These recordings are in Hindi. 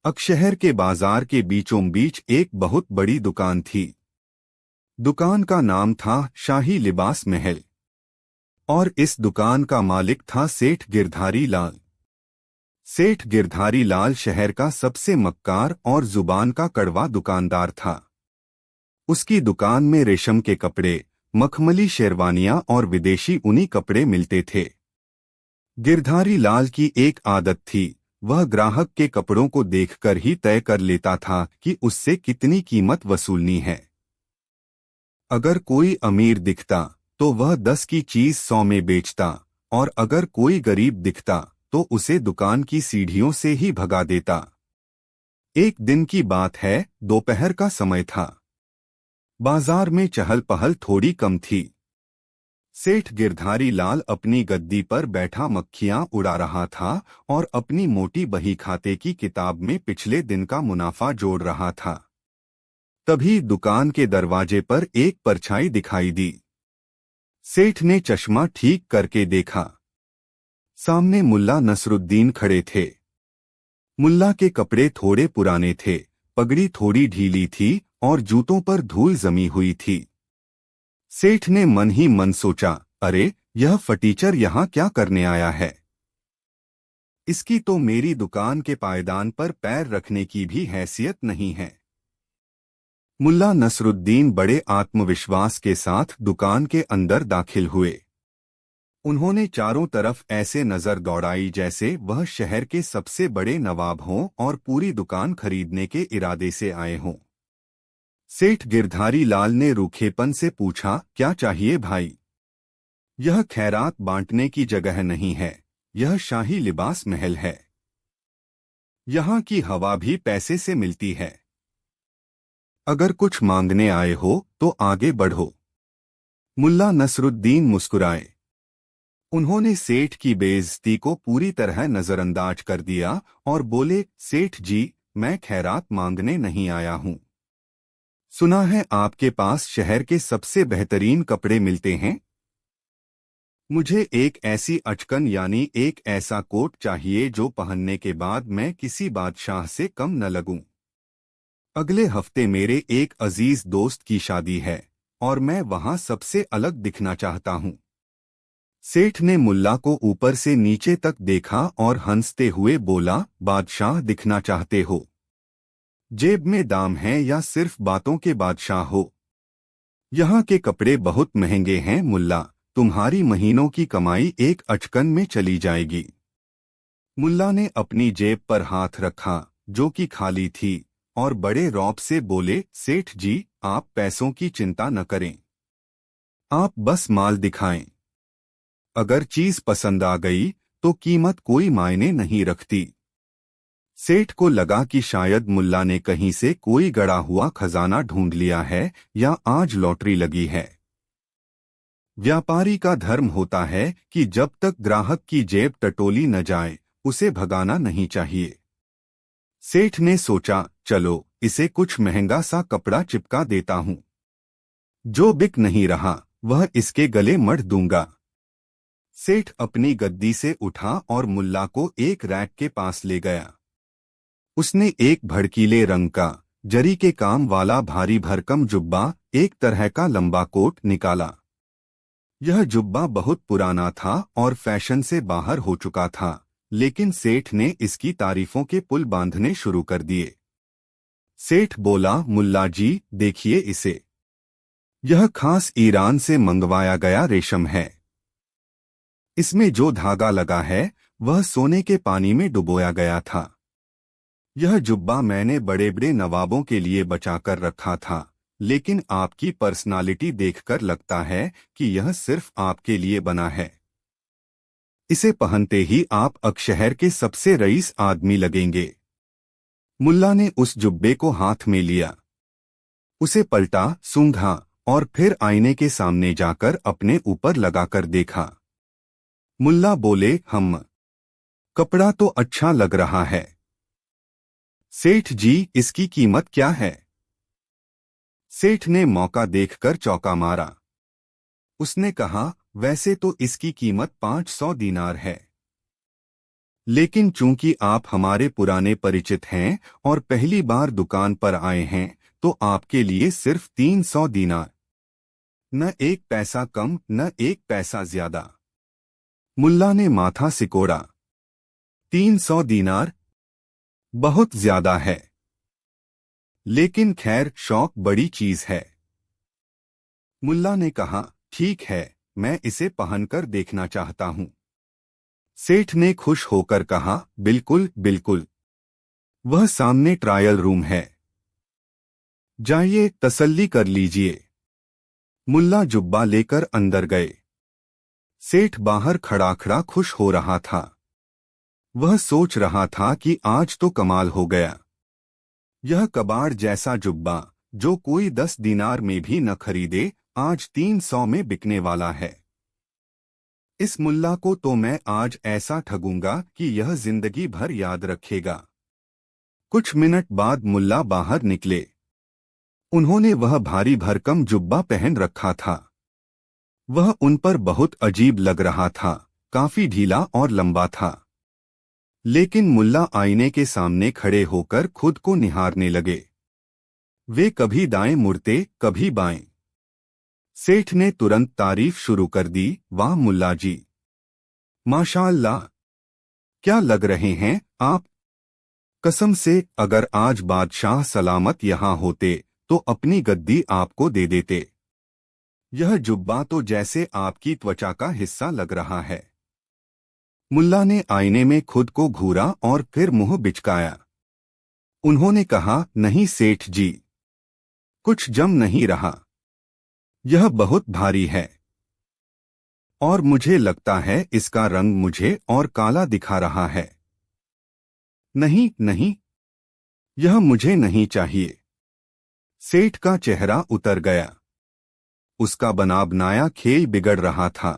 अकशहर के बाजार के बीचों बीच एक बहुत बड़ी दुकान थी। दुकान का नाम था शाही लिबास महल और इस दुकान का मालिक था सेठ गिरधारी लाल। सेठ गिरधारी लाल शहर का सबसे मक्कार और जुबान का कड़वा दुकानदार था। उसकी दुकान में रेशम के कपड़े, मखमली शेरवानियां और विदेशी ऊनी कपड़े मिलते थे। गिरधारी लाल की एक आदत थी, वह ग्राहक के कपड़ों को देखकर ही तय कर लेता था कि उससे कितनी कीमत वसूलनी है। अगर कोई अमीर दिखता तो वह 10 की चीज 100 में बेचता और अगर कोई गरीब दिखता तो उसे दुकान की सीढ़ियों से ही भगा देता। एक दिन की बात है, दोपहर का समय था। बाजार में चहल पहल थोड़ी कम थी। सेठ गिरधारी लाल अपनी गद्दी पर बैठा मक्खियां उड़ा रहा था और अपनी मोटी बही खाते की किताब में पिछले दिन का मुनाफा जोड़ रहा था। तभी दुकान के दरवाजे पर एक परछाई दिखाई दी। सेठ ने चश्मा ठीक करके देखा। सामने मुल्ला नसरुद्दीन खड़े थे। मुल्ला के कपड़े थोड़े पुराने थे, पगड़ी थोड़ी ढीली थी और जूतों पर धूल जमी हुई थी। सेठ ने मन ही मन सोचा, अरे यह फटीचर यहाँ क्या करने आया है? इसकी तो मेरी दुकान के पायदान पर पैर रखने की भी हैसियत नहीं है। मुल्ला नसरुद्दीन बड़े आत्मविश्वास के साथ दुकान के अंदर दाखिल हुए। उन्होंने चारों तरफ ऐसे नजर दौड़ाई जैसे वह शहर के सबसे बड़े नवाब हों और पूरी दुकान खरीदने के इरादे से आए हों। सेठ गिरधारी लाल ने रूखेपन से पूछा, क्या चाहिए भाई? यह खैरात बांटने की जगह नहीं है, यह शाही लिबास महल है। यहाँ की हवा भी पैसे से मिलती है। अगर कुछ मांगने आए हो तो आगे बढ़ो। मुल्ला नसरुद्दीन मुस्कुराए। उन्होंने सेठ की बेइज्जती को पूरी तरह नजरअंदाज कर दिया और बोले, सेठ जी, मैं खैरात मांगने नहीं आया हूँ। सुना है आपके पास शहर के सबसे बेहतरीन कपड़े मिलते हैं। मुझे एक ऐसी अचकन यानी एक ऐसा कोट चाहिए जो पहनने के बाद मैं किसी बादशाह से कम न लगूं। अगले हफ्ते मेरे एक अजीज दोस्त की शादी है और मैं वहां सबसे अलग दिखना चाहता हूं। सेठ ने मुल्ला को ऊपर से नीचे तक देखा और हंसते हुए बोला, बादशाह दिखना चाहते हो? जेब में दाम है या सिर्फ बातों के बादशाह हो? यहाँ के कपड़े बहुत महंगे हैं मुल्ला, तुम्हारी महीनों की कमाई एक अचकन में चली जाएगी। मुल्ला ने अपनी जेब पर हाथ रखा जो कि खाली थी और बड़े रौब से बोले, सेठ जी, आप पैसों की चिंता न करें, आप बस माल दिखाएं। अगर चीज पसंद आ गई तो कीमत कोई मायने नहीं रखती। सेठ को लगा कि शायद मुल्ला ने कहीं से कोई गड़ा हुआ खजाना ढूंढ लिया है या आज लॉटरी लगी है। व्यापारी का धर्म होता है कि जब तक ग्राहक की जेब टटोली न जाए उसे भगाना नहीं चाहिए। सेठ ने सोचा, चलो इसे कुछ महंगा सा कपड़ा चिपका देता हूं। जो बिक नहीं रहा वह इसके गले मढ़ दूंगा। सेठ अपनी गद्दी से उठा और मुल्ला को एक रैक के पास ले गया। उसने एक भड़कीले रंग का जरी के काम वाला भारी भरकम जुब्बा, एक तरह का लंबा कोट निकाला। यह जुब्बा बहुत पुराना था और फैशन से बाहर हो चुका था, लेकिन सेठ ने इसकी तारीफों के पुल बांधने शुरू कर दिए। सेठ बोला, मुल्ला जी, देखिए इसे। यह खास ईरान से मंगवाया गया रेशम है। इसमें जो धागा लगा है वह सोने के पानी में डुबोया गया था। यह जुब्बा मैंने बड़े बड़े नवाबों के लिए बचाकर रखा था, लेकिन आपकी पर्सनालिटी देखकर लगता है कि यह सिर्फ आपके लिए बना है। इसे पहनते ही आप अकशहर के सबसे रईस आदमी लगेंगे। मुल्ला ने उस जुब्बे को हाथ में लिया, उसे पलटा, सूंघा और फिर आईने के सामने जाकर अपने ऊपर लगाकर देखा। मुल्ला बोले, कपड़ा तो अच्छा लग रहा है। सेठ जी, इसकी कीमत क्या है? सेठ ने मौका देखकर चौंका मारा। उसने कहा, वैसे तो इसकी कीमत 500 दीनार है, लेकिन चूंकि आप हमारे पुराने परिचित हैं और पहली बार दुकान पर आए हैं, तो आपके लिए सिर्फ 300 दीनार। न एक पैसा कम, न एक पैसा ज्यादा। मुल्ला ने माथा सिकोड़ा। 300 दीनार बहुत ज्यादा है, लेकिन खैर शौक बड़ी चीज है। मुल्ला ने कहा, ठीक है, मैं इसे पहनकर देखना चाहता हूं। सेठ ने खुश होकर कहा, बिल्कुल बिल्कुल, वह सामने ट्रायल रूम है, जाइए तसल्ली कर लीजिए। मुल्ला जुब्बा लेकर अंदर गए। सेठ बाहर खड़ा खड़ा खुश हो रहा था। वह सोच रहा था कि आज तो कमाल हो गया। यह कबाड़ जैसा जुब्बा, जो कोई 10 दीनार में भी न खरीदे, आज 300 में बिकने वाला है। इस मुल्ला को तो मैं आज ऐसा ठगूंगा कि यह जिंदगी भर याद रखेगा। कुछ मिनट बाद मुल्ला बाहर निकले। उन्होंने वह भारी भरकम जुब्बा पहन रखा था। वह उन पर बहुत अजीब लग रहा था, काफी ढीला और लंबा था। लेकिन मुल्ला आईने के सामने खड़े होकर खुद को निहारने लगे। वे कभी दाएं मुड़ते, कभी बाएं। सेठ ने तुरंत तारीफ शुरू कर दी, वाह मुल्ला जी, माशाअल्लाह, क्या लग रहे हैं आप। कसम से, अगर आज बादशाह सलामत यहाँ होते तो अपनी गद्दी आपको दे देते। यह जुब्बा तो जैसे आपकी त्वचा का हिस्सा लग रहा है। मुल्ला ने आईने में खुद को घूरा और फिर मुंह बिचकाया। उन्होंने कहा, नहीं सेठ जी, कुछ जम नहीं रहा। यह बहुत भारी है और मुझे लगता है इसका रंग मुझे और काला दिखा रहा है। नहीं नहीं, यह मुझे नहीं चाहिए। सेठ का चेहरा उतर गया। उसका बना बनाया खेल बिगड़ रहा था।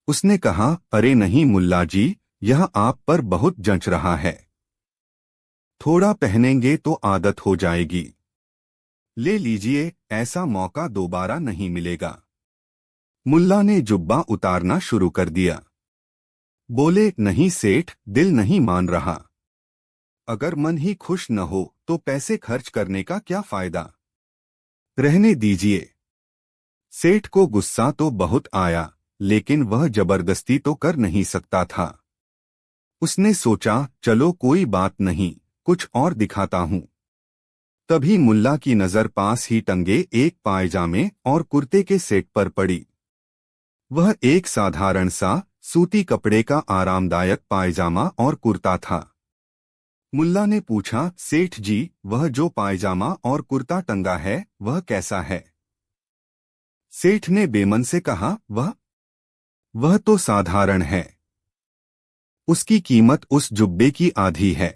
उसने कहा, अरे नहीं मुल्ला जी, यह आप पर बहुत जंच रहा है। थोड़ा पहनेंगे तो आदत हो जाएगी। ले लीजिए, ऐसा मौका दोबारा नहीं मिलेगा। मुल्ला ने जुब्बा उतारना शुरू कर दिया। बोले, नहीं सेठ, दिल नहीं मान रहा। अगर मन ही खुश न हो तो पैसे खर्च करने का क्या फायदा। रहने दीजिए। सेठ को गुस्सा तो बहुत आया, लेकिन वह जबरदस्ती तो कर नहीं सकता था। उसने सोचा, चलो कोई बात नहीं, कुछ और दिखाता हूं। तभी मुल्ला की नजर पास ही टंगे एक पायजामे और कुर्ते के सेट पर पड़ी। वह एक साधारण सा सूती कपड़े का आरामदायक पायजामा और कुर्ता था। मुल्ला ने पूछा, सेठ जी, वह जो पायजामा और कुर्ता टंगा है वह कैसा है। सेठ ने बेमन से कहा, वह तो साधारण है। उसकी कीमत उस जुब्बे की आधी है,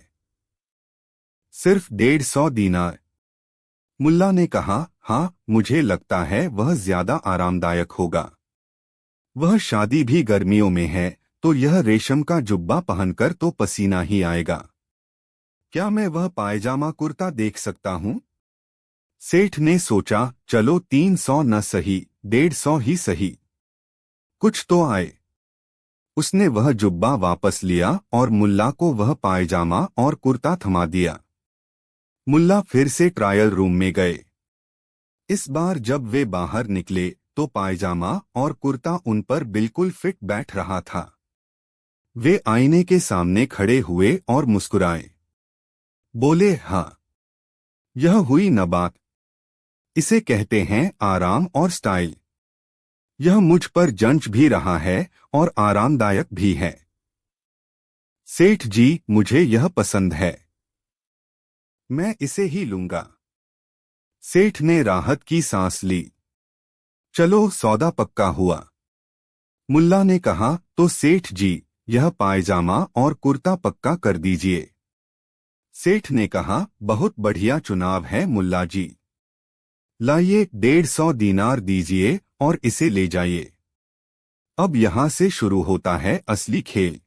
सिर्फ 150 दीनार। मुल्ला ने कहा, हाँ, मुझे लगता है वह ज्यादा आरामदायक होगा। वह शादी भी गर्मियों में है, तो यह रेशम का जुब्बा पहनकर तो पसीना ही आएगा। क्या मैं वह पायजामा कुर्ता देख सकता हूँ। सेठ ने सोचा, चलो 300 न सही, 150 ही सही, कुछ तो आए। उसने वह जुब्बा वापस लिया और मुल्ला को वह पायजामा और कुर्ता थमा दिया। मुल्ला फिर से ट्रायल रूम में गए। इस बार जब वे बाहर निकले तो पायजामा और कुर्ता उन पर बिल्कुल फिट बैठ रहा था। वे आईने के सामने खड़े हुए और मुस्कुराए। बोले, हाँ, यह हुई न बात। इसे कहते हैं आराम और स्टाइल। यह मुझ पर जंच भी रहा है और आरामदायक भी है। सेठ जी, मुझे यह पसंद है, मैं इसे ही लूंगा। सेठ ने राहत की सांस ली। चलो सौदा पक्का हुआ। मुल्ला ने कहा, तो सेठ जी, यह पायजामा और कुर्ता पक्का कर दीजिए। सेठ ने कहा, बहुत बढ़िया चुनाव है मुल्ला जी। लाइए, 150 दीनार दीजिए और इसे ले जाइए। अब यहां से शुरू होता है असली खेल।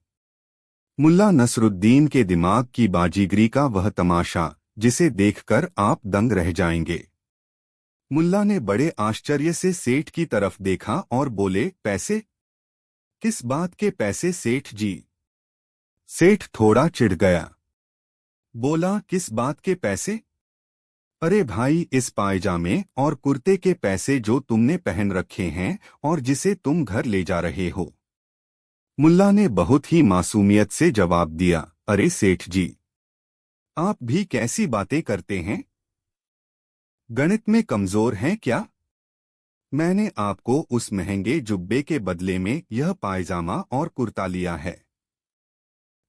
मुल्ला नसरुद्दीन के दिमाग की बाजीगरी का वह तमाशा, जिसे देखकर आप दंग रह जाएंगे। मुल्ला ने बड़े आश्चर्य से सेठ की तरफ देखा और बोले, पैसे? किस बात के पैसे सेठ जी? सेठ थोड़ा चिढ़ गया। बोला, किस बात के पैसे? अरे भाई, इस पायजामे और कुर्ते के पैसे जो तुमने पहन रखे हैं और जिसे तुम घर ले जा रहे हो। मुल्ला ने बहुत ही मासूमियत से जवाब दिया, अरे सेठ जी, आप भी कैसी बातें करते हैं? गणित में कमजोर हैं क्या? मैंने आपको उस महंगे जुब्बे के बदले में यह पायजामा और कुर्ता लिया है,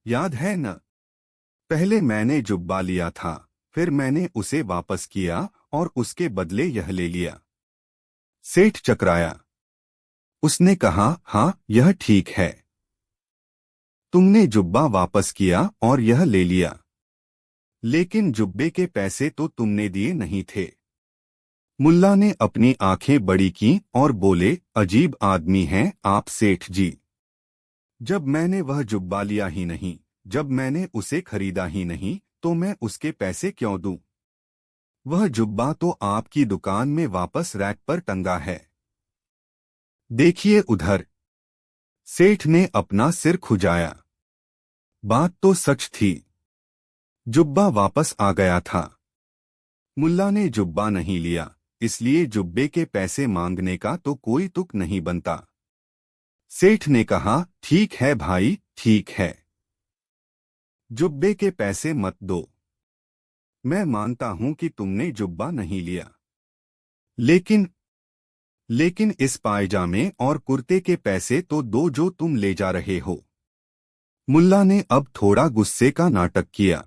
याद है न? पहले मैंने जुब्बा लिया था, फिर मैंने उसे वापस किया और उसके बदले यह ले लिया। सेठ चकराया। उसने कहा, हाँ, यह ठीक है। तुमने जुब्बा वापस किया और यह ले लिया, लेकिन जुब्बे के पैसे तो तुमने दिए नहीं थे। मुल्ला ने अपनी आंखें बड़ी की और बोले, अजीब आदमी हैं आप सेठ जी। जब मैंने वह जुब्बा लिया ही नहीं, जब मैंने उसे खरीदा ही नहीं, तो मैं उसके पैसे क्यों दूं? वह जुब्बा तो आपकी दुकान में वापस रैक पर टंगा है। देखिए उधर। सेठ ने अपना सिर खुजाया। बात तो सच थी। जुब्बा वापस आ गया था। मुल्ला ने जुब्बा नहीं लिया, इसलिए जुब्बे के पैसे मांगने का तो कोई तुक नहीं बनता। सेठ ने कहा, ठीक है भाई, ठीक है। जुब्बे के पैसे मत दो। मैं मानता हूं कि तुमने जुब्बा नहीं लिया, लेकिन इस पायजामे और कुर्ते के पैसे तो दो जो तुम ले जा रहे हो। मुल्ला ने अब थोड़ा गुस्से का नाटक किया।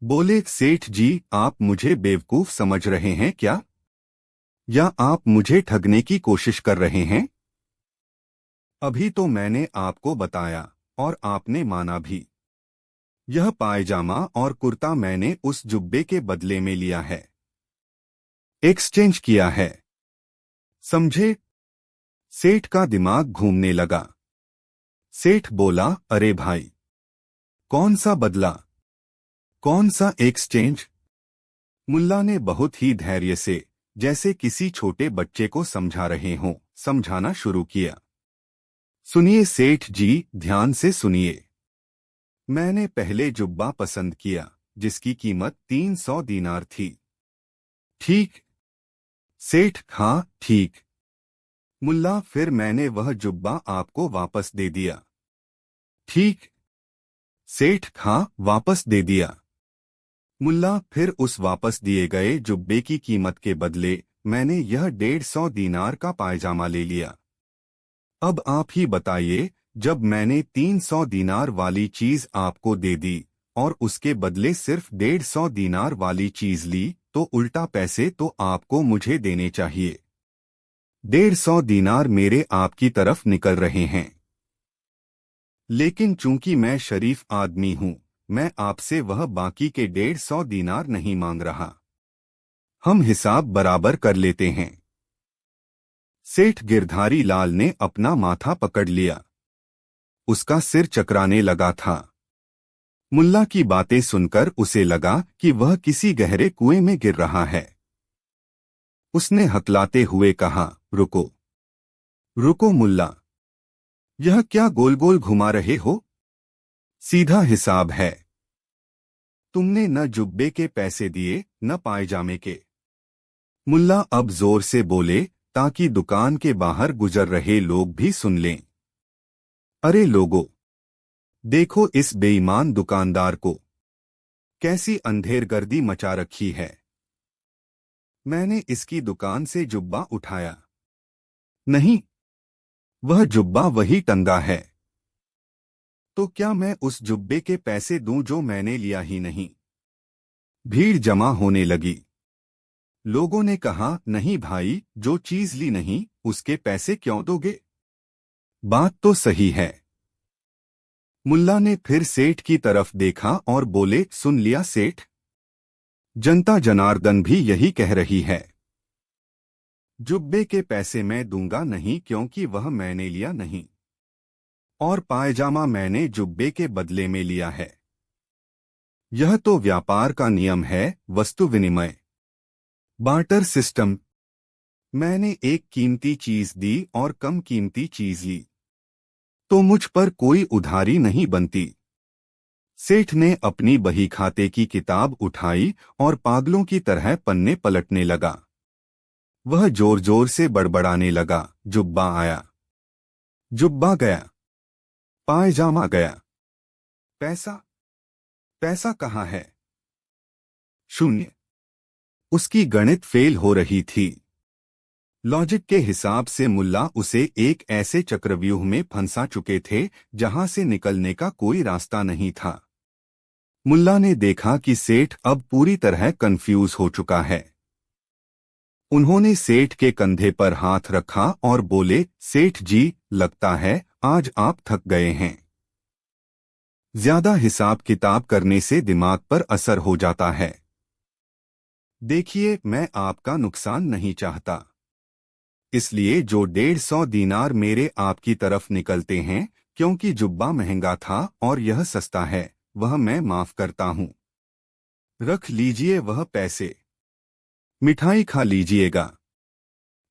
बोले, सेठ जी, आप मुझे बेवकूफ समझ रहे हैं क्या? या आप मुझे ठगने की कोशिश कर रहे हैं? अभी तो मैंने आपको बताया और आपने माना भी। यह पायजामा और कुर्ता मैंने उस जुब्बे के बदले में लिया है, एक्सचेंज किया है। समझे? सेठ का दिमाग घूमने लगा। सेठ बोला, अरे भाई, कौन सा बदला, कौन सा एक्सचेंज? मुल्ला ने बहुत ही धैर्य से, जैसे किसी छोटे बच्चे को समझा रहे हों, समझाना शुरू किया। सुनिए सेठ जी, ध्यान से सुनिए। मैंने पहले जुब्बा पसंद किया, जिसकी कीमत 300 दीनार थी। ठीक? सेठ, हाँ, ठीक। मुल्ला, फिर मैंने वह जुब्बा आपको वापस दे दिया। ठीक? सेठ, हाँ, वापस दे दिया। मुल्ला, फिर उस वापस दिए गए जुब्बे की कीमत के बदले मैंने यह 150 दीनार का पायजामा ले लिया। अब आप ही बताइए, जब मैंने 300 दीनार वाली चीज आपको दे दी और उसके बदले सिर्फ 150 दीनार वाली चीज ली, तो उल्टा पैसे तो आपको मुझे देने चाहिए। 150 दीनार मेरे आपकी तरफ निकल रहे हैं। लेकिन चूंकि मैं शरीफ आदमी हूं, मैं आपसे वह बाकी के 150 दीनार नहीं मांग रहा। हम हिसाब बराबर कर लेते हैं। सेठ गिरधारी लाल ने अपना माथा पकड़ लिया। उसका सिर चकराने लगा था। मुल्ला की बातें सुनकर उसे लगा कि वह किसी गहरे कुएं में गिर रहा है। उसने हकलाते हुए कहा, रुको, रुको मुल्ला, यह क्या गोल गोल घुमा रहे हो? सीधा हिसाब है। तुमने न जुब्बे के पैसे दिए, न पायजामे के। मुल्ला अब जोर से बोले, ताकि दुकान के बाहर गुजर रहे लोग भी सुन लें। अरे लोगों, देखो इस बेईमान दुकानदार को, कैसी अंधेरगर्दी मचा रखी है। मैंने इसकी दुकान से जुब्बा उठाया नहीं, वह जुब्बा वही टंगा है। तो क्या मैं उस जुब्बे के पैसे दूं जो मैंने लिया ही नहीं? भीड़ जमा होने लगी। लोगों ने कहा, नहीं भाई, जो चीज ली नहीं उसके पैसे क्यों दोगे? बात तो सही है। मुल्ला ने फिर सेठ की तरफ देखा और बोले, सुन लिया सेठ? जनता जनार्दन भी यही कह रही है। जुब्बे के पैसे मैं दूंगा नहीं, क्योंकि वह मैंने लिया नहीं, और पायजामा मैंने जुब्बे के बदले में लिया है। यह तो व्यापार का नियम है, वस्तु विनिमय, बार्टर सिस्टम। मैंने एक कीमती चीज दी और कम कीमती चीज ली, तो मुझ पर कोई उधारी नहीं बनती। सेठ ने अपनी बही खाते की किताब उठाई और पागलों की तरह पन्ने पलटने लगा। वह जोर जोर से बड़बड़ाने लगा, जुब्बा आया, जुब्बा गया, पायजामा गया, पैसा, पैसा कहाँ है? शून्य। उसकी गणित फेल हो रही थी। लॉजिक के हिसाब से मुल्ला उसे एक ऐसे चक्रव्यूह में फंसा चुके थे जहां से निकलने का कोई रास्ता नहीं था। मुल्ला ने देखा कि सेठ अब पूरी तरह कंफ्यूज हो चुका है। उन्होंने सेठ के कंधे पर हाथ रखा और बोले, सेठ जी, लगता है आज आप थक गए हैं। ज्यादा हिसाब किताब करने से दिमाग पर असर हो जाता है। देखिए, मैं आपका नुकसान नहीं चाहता, इसलिए जो 150 दीनार मेरे आपकी तरफ निकलते हैं, क्योंकि जुब्बा महंगा था और यह सस्ता है, वह मैं माफ करता हूं। रख लीजिए वह पैसे, मिठाई खा लीजिएगा।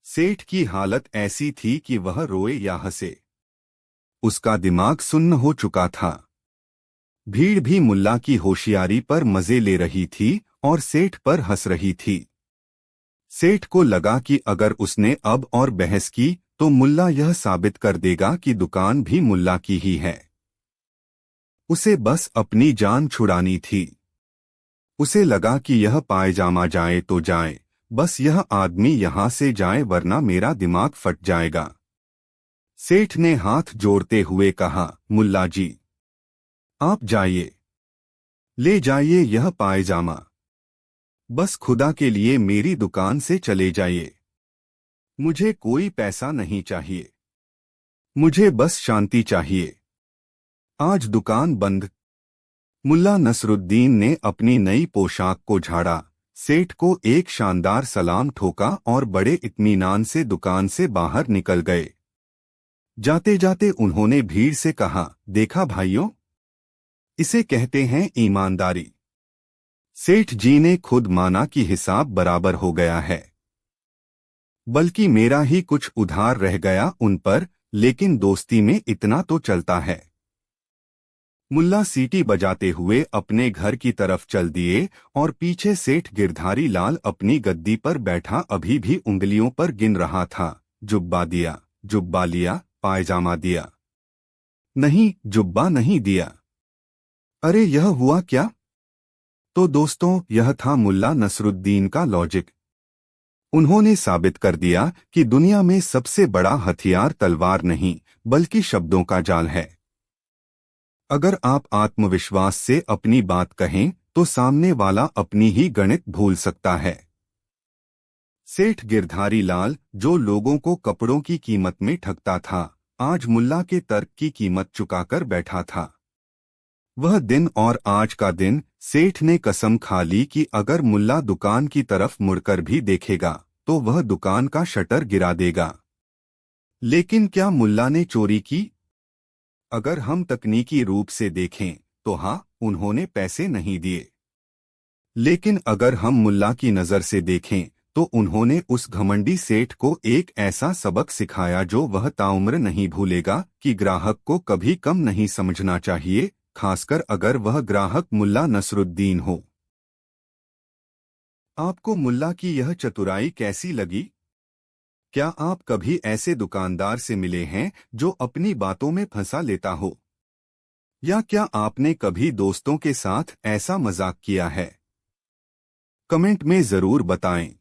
सेठ की हालत ऐसी थी कि वह रोए या हंसे। उसका दिमाग सुन्न हो चुका था। भीड़ भी मुल्ला की होशियारी पर मजे ले रही थी और सेठ पर हंस रही थी। सेठ को लगा कि अगर उसने अब और बहस की तो मुल्ला यह साबित कर देगा कि दुकान भी मुल्ला की ही है। उसे बस अपनी जान छुड़ानी थी। उसे लगा कि यह पायजामा जाए तो जाए, बस यह आदमी यहां से जाए वरना मेरा दिमाग फट जाएगा। सेठ ने हाथ जोड़ते हुए कहा, मुल्ला जी, आप जाइए, ले जाइए यह पायजामा। बस खुदा के लिए मेरी दुकान से चले जाइए। मुझे कोई पैसा नहीं चाहिए, मुझे बस शांति चाहिए। आज दुकान बंद। मुल्ला नसरुद्दीन ने अपनी नई पोशाक को झाड़ा, सेठ को एक शानदार सलाम ठोका और बड़े इत्मीनान से दुकान से बाहर निकल गए। जाते जाते उन्होंने भीड़ से कहा, देखा भाइयों, इसे कहते हैं ईमानदारी। सेठ जी ने खुद माना कि हिसाब बराबर हो गया है, बल्कि मेरा ही कुछ उधार रह गया उन पर, लेकिन दोस्ती में इतना तो चलता है। मुल्ला सीटी बजाते हुए अपने घर की तरफ चल दिए और पीछे सेठ गिरधारी लाल अपनी गद्दी पर बैठा अभी भी उंगलियों पर गिन रहा था, जुब्बा दिया, जुब्बा लिया, पायजामा दिया, नहीं जुब्बा नहीं दिया। अरे यह हुआ क्या? तो दोस्तों, यह था मुल्ला नसरुद्दीन का लॉजिक। उन्होंने साबित कर दिया कि दुनिया में सबसे बड़ा हथियार तलवार नहीं बल्कि शब्दों का जाल है। अगर आप आत्मविश्वास से अपनी बात कहें तो सामने वाला अपनी ही गणित भूल सकता है। सेठ गिरधारी लाल, जो लोगों को कपड़ों की कीमत में ठगता था, आज मुल्ला के तर्क की कीमत चुकाकर बैठा था। वह दिन और आज का दिन सेठ ने कसम खा ली कि अगर मुल्ला दुकान की तरफ मुड़कर भी देखेगा तो वह दुकान का शटर गिरा देगा। लेकिन क्या मुल्ला ने चोरी की? अगर हम तकनीकी रूप से देखें तो हाँ, उन्होंने पैसे नहीं दिए। लेकिन अगर हम मुल्ला की नजर से देखें तो उन्होंने उस घमंडी सेठ को एक ऐसा सबक सिखाया जो वह ताउम्र नहीं भूलेगा कि ग्राहक को कभी कम नहीं समझना चाहिए, खासकर अगर वह ग्राहक मुल्ला नसरुद्दीन हो। आपको मुल्ला की यह चतुराई कैसी लगी? क्या आप कभी ऐसे दुकानदार से मिले हैं जो अपनी बातों में फंसा लेता हो? या क्या आपने कभी दोस्तों के साथ ऐसा मजाक किया है? कमेंट में जरूर बताएं।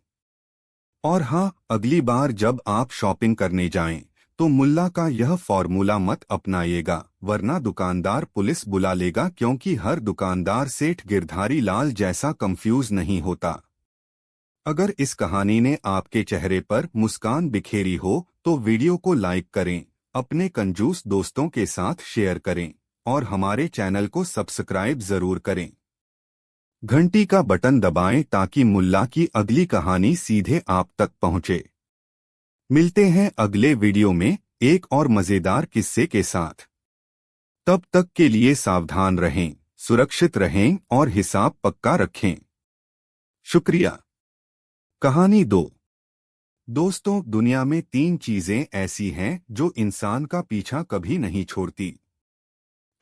और हाँ, अगली बार जब आप शॉपिंग करने जाएं तो मुल्ला का यह फॉर्मूला मत अपनाइएगा, वरना दुकानदार पुलिस बुला लेगा, क्योंकि हर दुकानदार सेठ गिरधारी लाल जैसा कंफ्यूज नहीं होता। अगर इस कहानी ने आपके चेहरे पर मुस्कान बिखेरी हो तो वीडियो को लाइक करें, अपने कंजूस दोस्तों के साथ शेयर करें और हमारे चैनल को सब्सक्राइब जरूर करें। घंटी का बटन दबाएं ताकि मुल्ला की अगली कहानी सीधे आप तक पहुंचे। मिलते हैं अगले वीडियो में एक और मजेदार किस्से के साथ। तब तक के लिए सावधान रहें, सुरक्षित रहें और हिसाब पक्का रखें। शुक्रिया। कहानी 2। दोस्तों, दुनिया में 3 चीजें ऐसी हैं जो इंसान का पीछा कभी नहीं छोड़ती।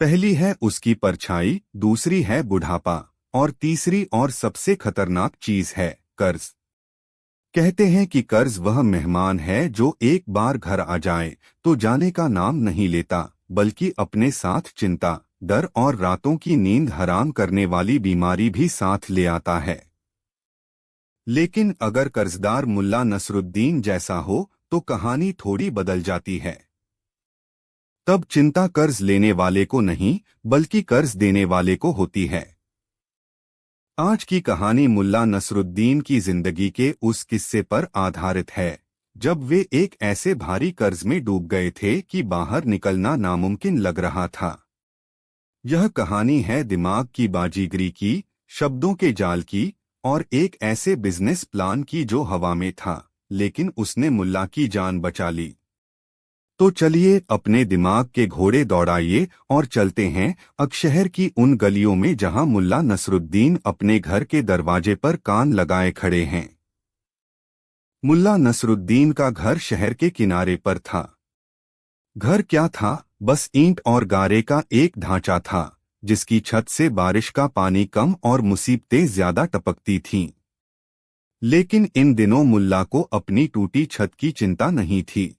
पहली है उसकी परछाई, दूसरी है बुढ़ापा, और तीसरी और सबसे खतरनाक चीज है कर्ज। कहते हैं कि कर्ज वह मेहमान है जो एक बार घर आ जाए तो जाने का नाम नहीं लेता, बल्कि अपने साथ चिंता, डर और रातों की नींद हराम करने वाली बीमारी भी साथ ले आता है। लेकिन अगर कर्जदार मुल्ला नसरुद्दीन जैसा हो तो कहानी थोड़ी बदल जाती है। तब चिंता कर्ज लेने वाले को नहीं, बल्कि कर्ज देने वाले को होती है। आज की कहानी मुल्ला नसरुद्दीन की जिंदगी के उस किस्से पर आधारित है जब वे एक ऐसे भारी कर्ज में डूब गए थे कि बाहर निकलना नामुमकिन लग रहा था। यह कहानी है दिमाग की बाजीगरी की, शब्दों के जाल की, और एक ऐसे बिजनेस प्लान की जो हवा में था, लेकिन उसने मुल्ला की जान बचा ली। तो चलिए अपने दिमाग के घोड़े दौड़ाइए और चलते हैं अकशहर की उन गलियों में जहां मुल्ला नसरुद्दीन अपने घर के दरवाजे पर कान लगाए खड़े हैं। मुल्ला नसरुद्दीन का घर शहर के किनारे पर था। घर क्या था, बस ईंट और गारे का एक ढांचा था जिसकी छत से बारिश का पानी कम और मुसीबतें ज्यादा टपकती थीं। लेकिन इन दिनों मुल्ला को अपनी टूटी छत की चिंता नहीं थी।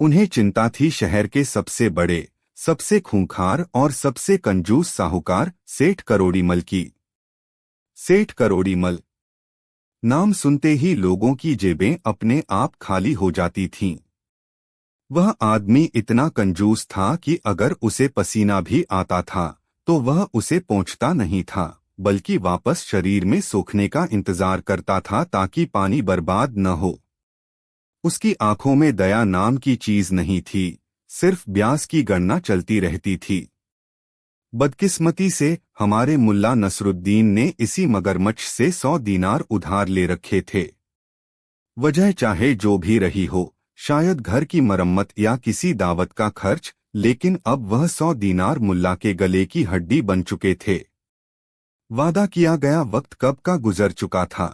उन्हें चिंता थी शहर के सबसे बड़े, सबसे खूंखार और सबसे कंजूस साहूकार सेठ करोड़ीमल की। सेठ करोड़ीमल नाम सुनते ही लोगों की जेबें अपने आप खाली हो जाती थीं। वह आदमी इतना कंजूस था कि अगर उसे पसीना भी आता था तो वह उसे पोंछता नहीं था, बल्कि वापस शरीर में सोखने का इंतजार करता था ताकि पानी बर्बाद न हो। उसकी आंखों में दया नाम की चीज नहीं थी, सिर्फ ब्याज की गणना चलती रहती थी। बदकिस्मती से हमारे मुल्ला नसरुद्दीन ने इसी मगरमच्छ से 100 दीनार उधार ले रखे थे। वजह चाहे जो भी रही हो, शायद घर की मरम्मत या किसी दावत का खर्च, लेकिन अब वह 100 दीनार मुल्ला के गले की हड्डी बन चुके थे। वादा किया गया वक्त कब का गुजर चुका था।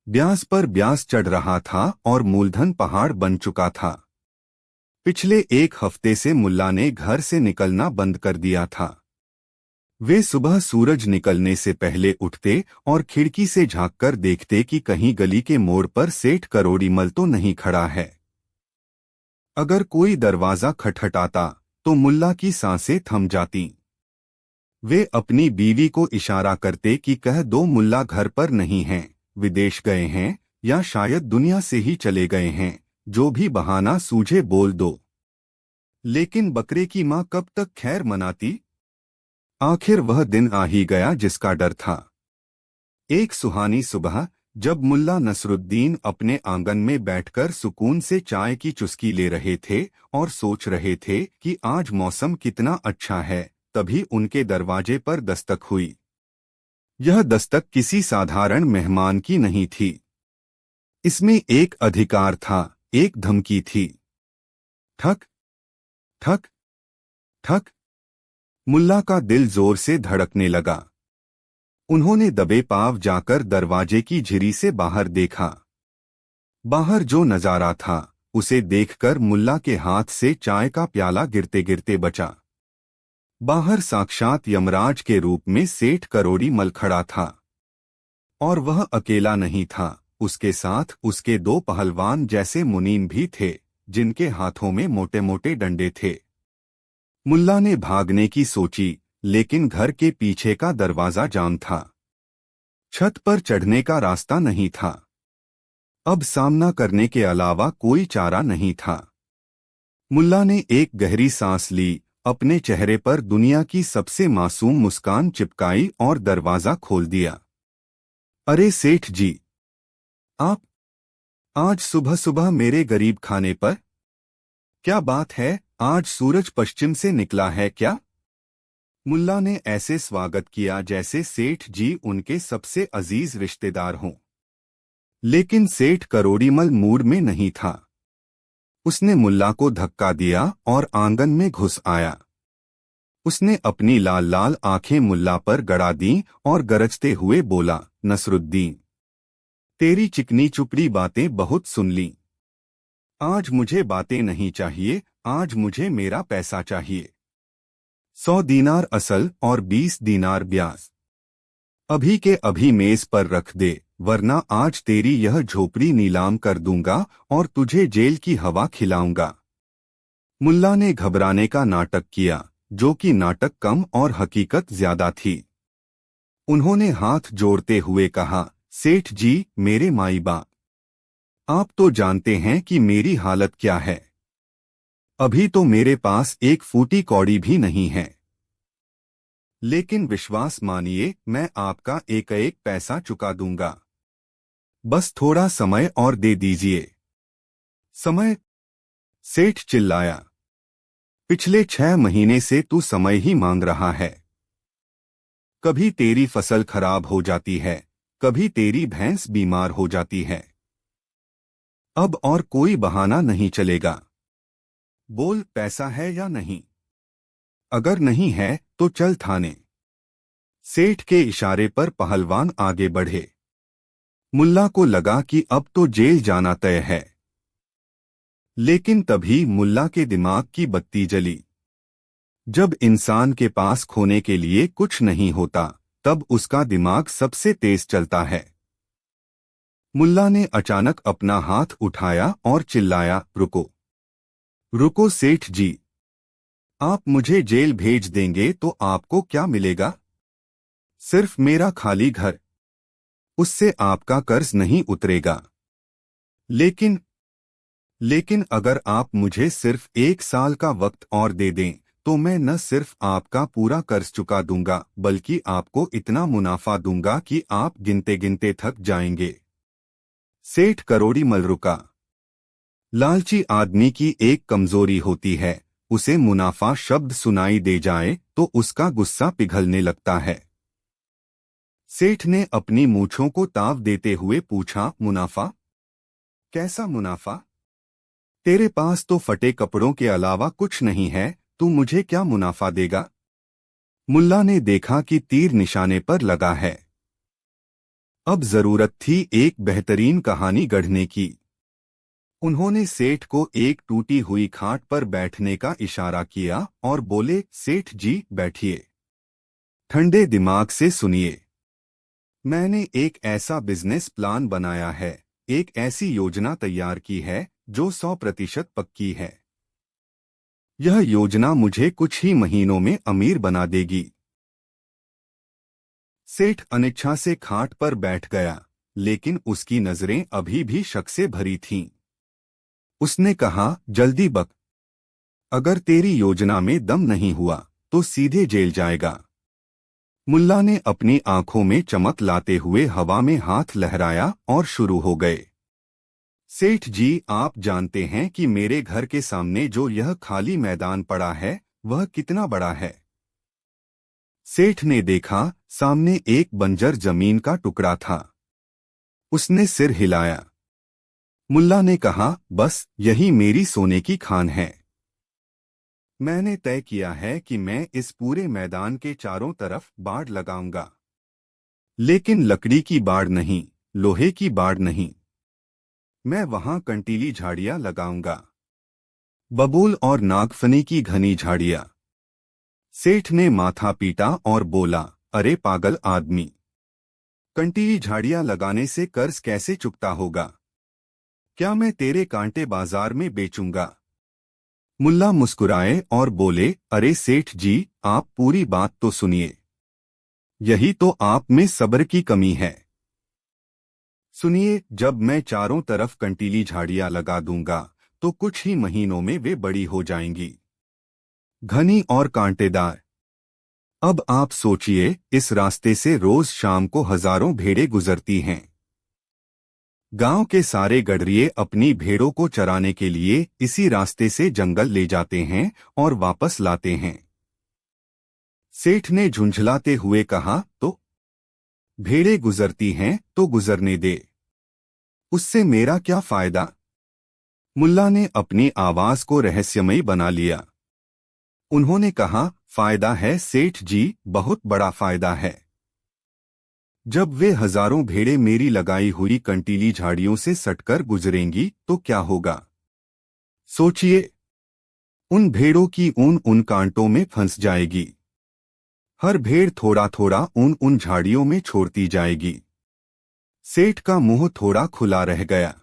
ब्याज पर ब्याज चढ़ रहा था और मूलधन पहाड़ बन चुका था। पिछले एक हफ्ते से मुल्ला ने घर से निकलना बंद कर दिया था। वे सुबह सूरज निकलने से पहले उठते और खिड़की से झांककर देखते कि कहीं गली के मोड़ पर सेठ करोड़ीमल तो नहीं खड़ा है। अगर कोई दरवाजा खटखटाता तो मुल्ला की सांसें थम जातीं। वे अपनी बीवी को इशारा करते कि कह दो मुल्ला घर पर नहीं हैं, विदेश गए हैं या शायद दुनिया से ही चले गए हैं, जो भी बहाना सूझे बोल दो। लेकिन बकरे की मां कब तक खैर मनाती। आखिर वह दिन आ ही गया जिसका डर था। एक सुहानी सुबह जब मुल्ला नसरुद्दीन अपने आंगन में बैठकर सुकून से चाय की चुस्की ले रहे थे और सोच रहे थे कि आज मौसम कितना अच्छा है, तभी उनके दरवाजे पर दस्तक हुई। यह दस्तक किसी साधारण मेहमान की नहीं थी। इसमें एक अधिकार था, एक धमकी थी। ठक ठक ठक। मुल्ला का दिल जोर से धड़कने लगा। उन्होंने दबे पांव जाकर दरवाजे की झिरी से बाहर देखा। बाहर जो नजारा था उसे देखकर मुल्ला के हाथ से चाय का प्याला गिरते गिरते बचा। बाहर साक्षात यमराज के रूप में सेठ करोड़ीमल खड़ा था। और वह अकेला नहीं था, उसके साथ उसके 2 पहलवान जैसे मुनीम भी थे, जिनके हाथों में मोटे मोटे डंडे थे। मुल्ला ने भागने की सोची, लेकिन घर के पीछे का दरवाजा जाम था। छत पर चढ़ने का रास्ता नहीं था। अब सामना करने के अलावा कोई चारा नहीं था। मुल्ला ने एक गहरी सांस ली, अपने चेहरे पर दुनिया की सबसे मासूम मुस्कान चिपकाई और दरवाजा खोल दिया। अरे सेठ जी, आप आज सुबह सुबह मेरे गरीब खाने पर? क्या बात है, आज सूरज पश्चिम से निकला है क्या? मुल्ला ने ऐसे स्वागत किया जैसे सेठ जी उनके सबसे अजीज रिश्तेदार हों। लेकिन सेठ करोड़ीमल मूड में नहीं था। उसने मुल्ला को धक्का दिया और आंगन में घुस आया। उसने अपनी लाल लाल आंखें मुल्ला पर गड़ा दीं और गरजते हुए बोला, नसरुद्दीन, तेरी चिकनी चुपड़ी बातें बहुत सुन लीं। आज मुझे बातें नहीं चाहिए, आज मुझे मेरा पैसा चाहिए। 100 दीनार असल और 20 दीनार ब्याज अभी के अभी मेज पर रख दे, वरना आज तेरी यह झोपड़ी नीलाम कर दूंगा और तुझे जेल की हवा खिलाऊंगा। मुल्ला ने घबराने का नाटक किया, जो कि नाटक कम और हकीकत ज्यादा थी। उन्होंने हाथ जोड़ते हुए कहा, सेठ जी, मेरे माई बाप, आप तो जानते हैं कि मेरी हालत क्या है। अभी तो मेरे पास एक फूटी कौड़ी भी नहीं है, लेकिन विश्वास मानिए, मैं आपका एक एक पैसा चुका दूंगा। बस थोड़ा समय और दे दीजिए। समय? सेठ चिल्लाया। पिछले 6 महीने से तू समय ही मांग रहा है। कभी तेरी फसल खराब हो जाती है, कभी तेरी भैंस बीमार हो जाती है। अब और कोई बहाना नहीं चलेगा। बोल, पैसा है या नहीं? अगर नहीं है तो चल थाने। सेठ के इशारे पर पहलवान आगे बढ़े। मुल्ला को लगा कि अब तो जेल जाना तय है। लेकिन तभी मुल्ला के दिमाग की बत्ती जली। जब इंसान के पास खोने के लिए कुछ नहीं होता, तब उसका दिमाग सबसे तेज चलता है। मुल्ला ने अचानक अपना हाथ उठाया और चिल्लाया, रुको, रुको सेठ जी, आप मुझे जेल भेज देंगे तो आपको क्या मिलेगा? सिर्फ मेरा खाली घर। उससे आपका कर्ज नहीं उतरेगा। लेकिन लेकिन अगर आप मुझे सिर्फ 1 साल का वक्त और दे दें, तो मैं न सिर्फ आपका पूरा कर्ज चुका दूंगा, बल्कि आपको इतना मुनाफा दूंगा कि आप गिनते गिनते थक जाएंगे। सेठ करोड़ीमल रुका। लालची आदमी की एक कमजोरी होती है, उसे मुनाफा शब्द सुनाई दे जाए तो उसका गुस्सा पिघलने लगता है। सेठ ने अपनी मूंछों को ताव देते हुए पूछा, मुनाफा? कैसा मुनाफा? तेरे पास तो फटे कपड़ों के अलावा कुछ नहीं है, तू मुझे क्या मुनाफा देगा? मुल्ला ने देखा कि तीर निशाने पर लगा है। अब जरूरत थी एक बेहतरीन कहानी गढ़ने की। उन्होंने सेठ को एक टूटी हुई खाट पर बैठने का इशारा किया और बोले, सेठ जी, बैठिए। ठंडे दिमाग से सुनिए। मैंने एक ऐसा बिजनेस प्लान बनाया है, एक ऐसी योजना तैयार की है जो 100% पक्की है। यह योजना मुझे कुछ ही महीनों में अमीर बना देगी। सेठ अनिच्छा से खाट पर बैठ गया, लेकिन उसकी नजरें अभी भी शक से भरी थीं। उसने कहा, जल्दी बक। अगर तेरी योजना में दम नहीं हुआ तो सीधे जेल जाएगा। मुल्ला ने अपनी आंखों में चमक लाते हुए हवा में हाथ लहराया और शुरू हो गए। सेठ जी, आप जानते हैं कि मेरे घर के सामने जो यह खाली मैदान पड़ा है, वह कितना बड़ा है? सेठ ने देखा, सामने एक बंजर जमीन का टुकड़ा था। उसने सिर हिलाया। मुल्ला ने कहा, बस यही मेरी सोने की खान है। मैंने तय किया है कि मैं इस पूरे मैदान के चारों तरफ बाड़ लगाऊंगा। लेकिन लकड़ी की बाड़ नहीं, लोहे की बाड़ नहीं। मैं वहां कंटीली झाड़ियां लगाऊंगा, बबूल और नागफनी की घनी झाड़ियां। सेठ ने माथा पीटा और बोला, अरे पागल आदमी, कंटीली झाड़ियां लगाने से कर्ज कैसे चुकता होगा? क्या मैं तेरे कांटे बाजार में बेचूंगा? मुल्ला मुस्कुराए और बोले, अरे सेठ जी, आप पूरी बात तो सुनिए। यही तो आप में सब्र की कमी है। सुनिए, जब मैं चारों तरफ कंटीली झाड़ियां लगा दूंगा तो कुछ ही महीनों में वे बड़ी हो जाएंगी, घनी और कांटेदार। अब आप सोचिए, इस रास्ते से रोज शाम को हजारों भेड़ें गुजरती हैं। गांव के सारे गडरिये अपनी भेड़ों को चराने के लिए इसी रास्ते से जंगल ले जाते हैं और वापस लाते हैं। सेठ ने झुंझलाते हुए कहा, तो भेड़ें गुजरती हैं तो गुजरने दे, उससे मेरा क्या फायदा? मुल्ला ने अपनी आवाज को रहस्यमयी बना लिया। उन्होंने कहा, फायदा है सेठ जी, बहुत बड़ा फायदा है। जब वे हजारों भेड़ें मेरी लगाई हुई कंटीली झाड़ियों से सटकर गुजरेंगी तो क्या होगा? सोचिए। उन भेड़ों की ऊन उन कांटों में फंस जाएगी। हर भेड़ थोड़ा थोड़ा ऊन उन झाड़ियों में छोड़ती जाएगी। सेठ का मुंह थोड़ा खुला रह गया।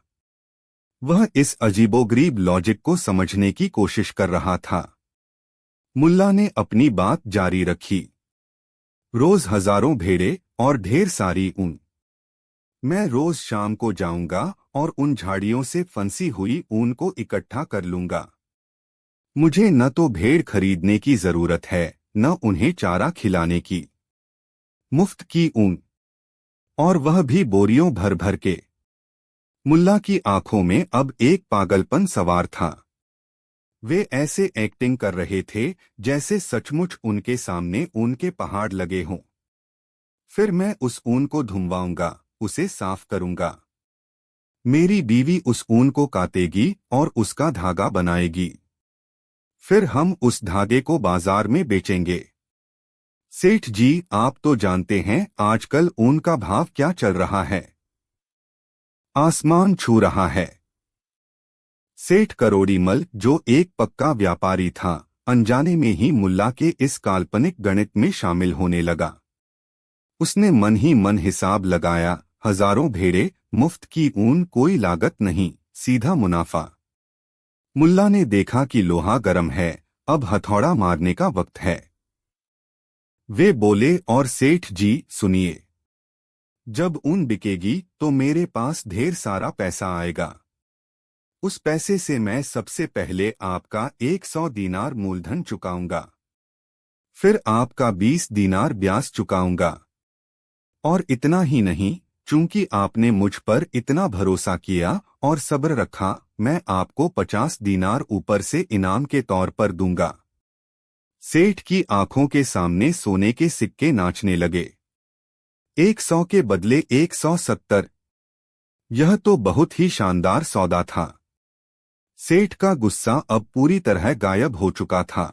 वह इस अजीबोगरीब लॉजिक को समझने की कोशिश कर रहा था। मुल्ला ने अपनी बात जारी रखी। रोज हजारों भेड़े और ढेर सारी ऊन। मैं रोज शाम को जाऊंगा और उन झाड़ियों से फंसी हुई ऊन को इकट्ठा कर लूंगा। मुझे न तो भेड़ खरीदने की जरूरत है, न उन्हें चारा खिलाने की। मुफ्त की ऊन, और वह भी बोरियों भर भर के। मुल्ला की आंखों में अब एक पागलपन सवार था। वे ऐसे एक्टिंग कर रहे थे जैसे सचमुच उनके सामने ऊन के पहाड़ लगे हों। फिर मैं उस ऊन को धुलवाऊंगा, उसे साफ करूंगा। मेरी बीवी उस ऊन को कातेगी और उसका धागा बनाएगी। फिर हम उस धागे को बाजार में बेचेंगे। सेठ जी, आप तो जानते हैं आजकल ऊन का भाव क्या चल रहा है। आसमान छू रहा है। सेठ करोड़ीमल, जो एक पक्का व्यापारी था, अनजाने में ही मुल्ला के इस काल्पनिक गणित में शामिल होने लगा। उसने मन ही मन हिसाब लगाया, हजारों भेड़े, मुफ्त की ऊन, कोई लागत नहीं, सीधा मुनाफा। मुल्ला ने देखा कि लोहा गर्म है, अब हथौड़ा मारने का वक्त है। वे बोले, और सेठ जी सुनिए, जब ऊन बिकेगी तो मेरे पास ढेर सारा पैसा आएगा। उस पैसे से मैं सबसे पहले आपका 100 दीनार मूलधन चुकाऊंगा। फिर आपका 20 दीनार ब्याज चुकाऊंगा। और इतना ही नहीं, चूंकि आपने मुझ पर इतना भरोसा किया और सब्र रखा, मैं आपको 50 दीनार ऊपर से इनाम के तौर पर दूंगा। सेठ की आंखों के सामने सोने के सिक्के नाचने लगे। 100 के बदले 170। यह तो बहुत ही शानदार सौदा था। सेठ का गुस्सा अब पूरी तरह गायब हो चुका था।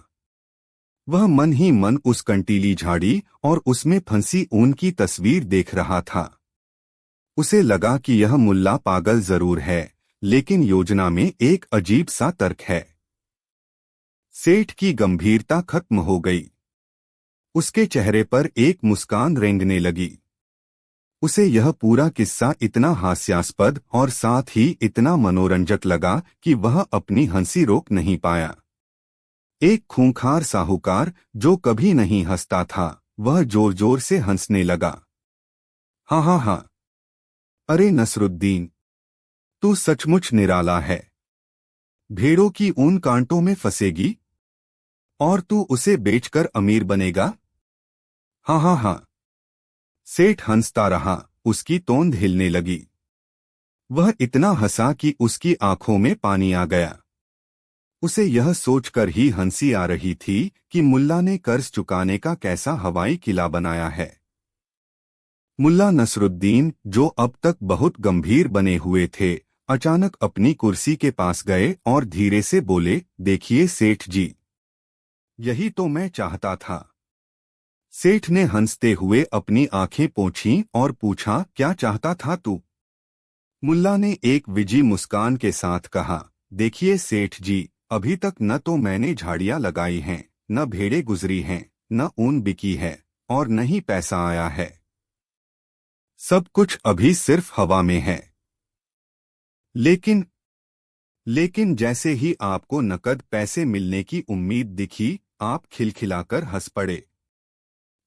वह मन ही मन उस कंटीली झाड़ी और उसमें फंसी ऊन की तस्वीर देख रहा था। उसे लगा कि यह मुल्ला पागल जरूर है, लेकिन योजना में एक अजीब सा तर्क है। सेठ की गंभीरता खत्म हो गई। उसके चेहरे पर एक मुस्कान रेंगने लगी। उसे यह पूरा किस्सा इतना हास्यास्पद और साथ ही इतना मनोरंजक लगा कि वह अपनी हंसी रोक नहीं पाया। एक खूंखार साहूकार जो कभी नहीं हंसता था, वह जोर जोर से हंसने लगा। हाँ हाँ हाँ, अरे नसरुद्दीन, तू सचमुच निराला है। भेड़ों की ऊन कांटों में फंसेगी और तू उसे बेचकर अमीर बनेगा। हाँ हाँ हाँ। सेठ हंसता रहा, उसकी तोंद हिलने लगी। वह इतना हंसा कि उसकी आंखों में पानी आ गया। उसे यह सोचकर ही हंसी आ रही थी कि मुल्ला ने कर्ज चुकाने का कैसा हवाई किला बनाया है। मुल्ला नसरुद्दीन, जो अब तक बहुत गंभीर बने हुए थे, अचानक अपनी कुर्सी के पास गए और धीरे से बोले, देखिए सेठ जी, यही तो मैं चाहता था। सेठ ने हंसते हुए अपनी आंखें पोंछीं और पूछा, क्या चाहता था तू? मुल्ला ने एक विजी मुस्कान के साथ कहा, देखिए सेठ जी, अभी तक न तो मैंने झाड़ियां लगाई हैं, न भेड़ें गुजरी हैं, न ऊन बिकी है, और न ही पैसा आया है। सब कुछ अभी सिर्फ हवा में है। लेकिन लेकिन जैसे ही आपको नकद पैसे मिलने की उम्मीद दिखी, आप खिलखिलाकर हंस पड़े।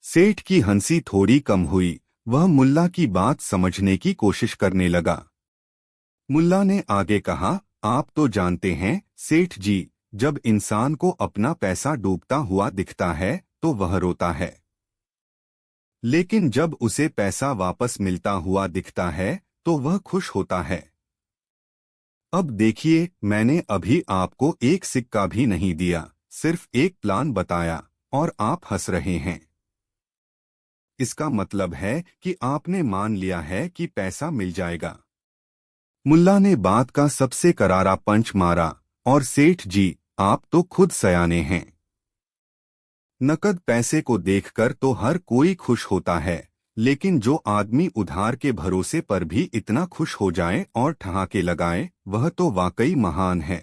सेठ की हंसी थोड़ी कम हुई। वह मुल्ला की बात समझने की कोशिश करने लगा। मुल्ला ने आगे कहा, आप तो जानते हैं सेठ जी, जब इंसान को अपना पैसा डूबता हुआ दिखता है तो वह रोता है, लेकिन जब उसे पैसा वापस मिलता हुआ दिखता है तो वह खुश होता है। अब देखिए, मैंने अभी आपको एक सिक्का भी नहीं दिया, सिर्फ एक प्लान बताया, और आप हंस रहे हैं। इसका मतलब है कि आपने मान लिया है कि पैसा मिल जाएगा। मुल्ला ने बात का सबसे करारा पंच मारा, और सेठ जी, आप तो खुद सयाने हैं। नकद पैसे को देखकर तो हर कोई खुश होता है, लेकिन जो आदमी उधार के भरोसे पर भी इतना खुश हो जाए और ठहाके लगाए, वह तो वाकई महान है।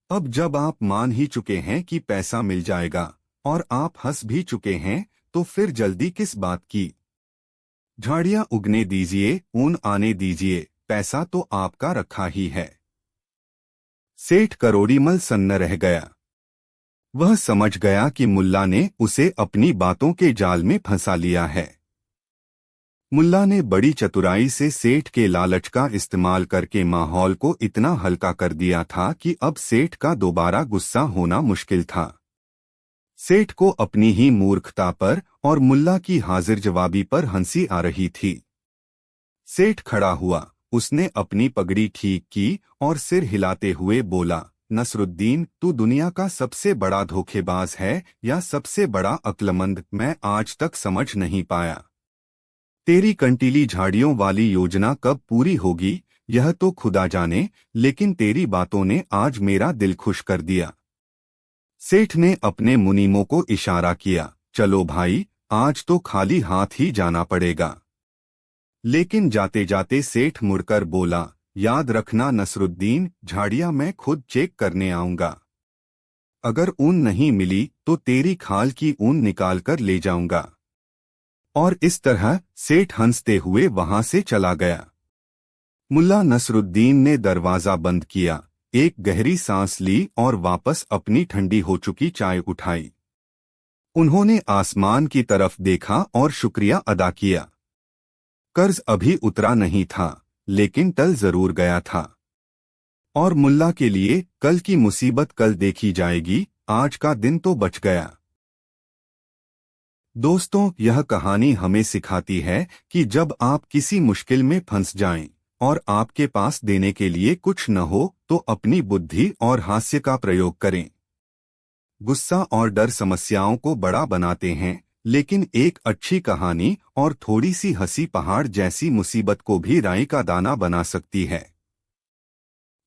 अब जब आप मान ही चुके हैं कि पैसा मिल जाएगा और आप हंस भी चुके हैं, तो फिर जल्दी किस बात की? झाड़ियां उगने दीजिए, ऊन आने दीजिए, पैसा तो आपका रखा ही है। सेठ करोड़ीमल सन्न रह गया। वह समझ गया कि मुल्ला ने उसे अपनी बातों के जाल में फंसा लिया है। मुल्ला ने बड़ी चतुराई से सेठ के लालच का इस्तेमाल करके माहौल को इतना हल्का कर दिया था कि अब सेठ का दोबारा गुस्सा होना मुश्किल था। सेठ को अपनी ही मूर्खता पर और मुल्ला की हाजिर जवाबी पर हंसी आ रही थी। सेठ खड़ा हुआ, उसने अपनी पगड़ी ठीक की और सिर हिलाते हुए बोला, नसरुद्दीन, तू दुनिया का सबसे बड़ा धोखेबाज है या सबसे बड़ा अक्लमंद, मैं आज तक समझ नहीं पाया। तेरी कंटीली झाड़ियों वाली योजना कब पूरी होगी यह तो खुदा जाने, लेकिन तेरी बातों ने आज मेरा दिल खुश कर दिया। सेठ ने अपने मुनीमों को इशारा किया, चलो भाई, आज तो खाली हाथ ही जाना पड़ेगा। लेकिन जाते जाते सेठ मुड़कर बोला, याद रखना नसरुद्दीन, झाड़ियां मैं खुद चेक करने आऊंगा। अगर ऊन नहीं मिली तो तेरी खाल की ऊन निकाल कर ले जाऊंगा। और इस तरह सेठ हंसते हुए वहां से चला गया। मुल्ला नसरुद्दीन ने दरवाजा बंद किया, एक गहरी सांस ली और वापस अपनी ठंडी हो चुकी चाय उठाई। उन्होंने आसमान की तरफ देखा और शुक्रिया अदा किया। कर्ज अभी उतरा नहीं था, लेकिन टल जरूर गया था। और मुल्ला के लिए कल की मुसीबत कल देखी जाएगी, आज का दिन तो बच गया। दोस्तों, यह कहानी हमें सिखाती है कि जब आप किसी मुश्किल में फंस जाएं और आपके पास देने के लिए कुछ न हो तो अपनी बुद्धि और हास्य का प्रयोग करें। गुस्सा और डर समस्याओं को बड़ा बनाते हैं, लेकिन एक अच्छी कहानी और थोड़ी सी हंसी पहाड़ जैसी मुसीबत को भी राई का दाना बना सकती है।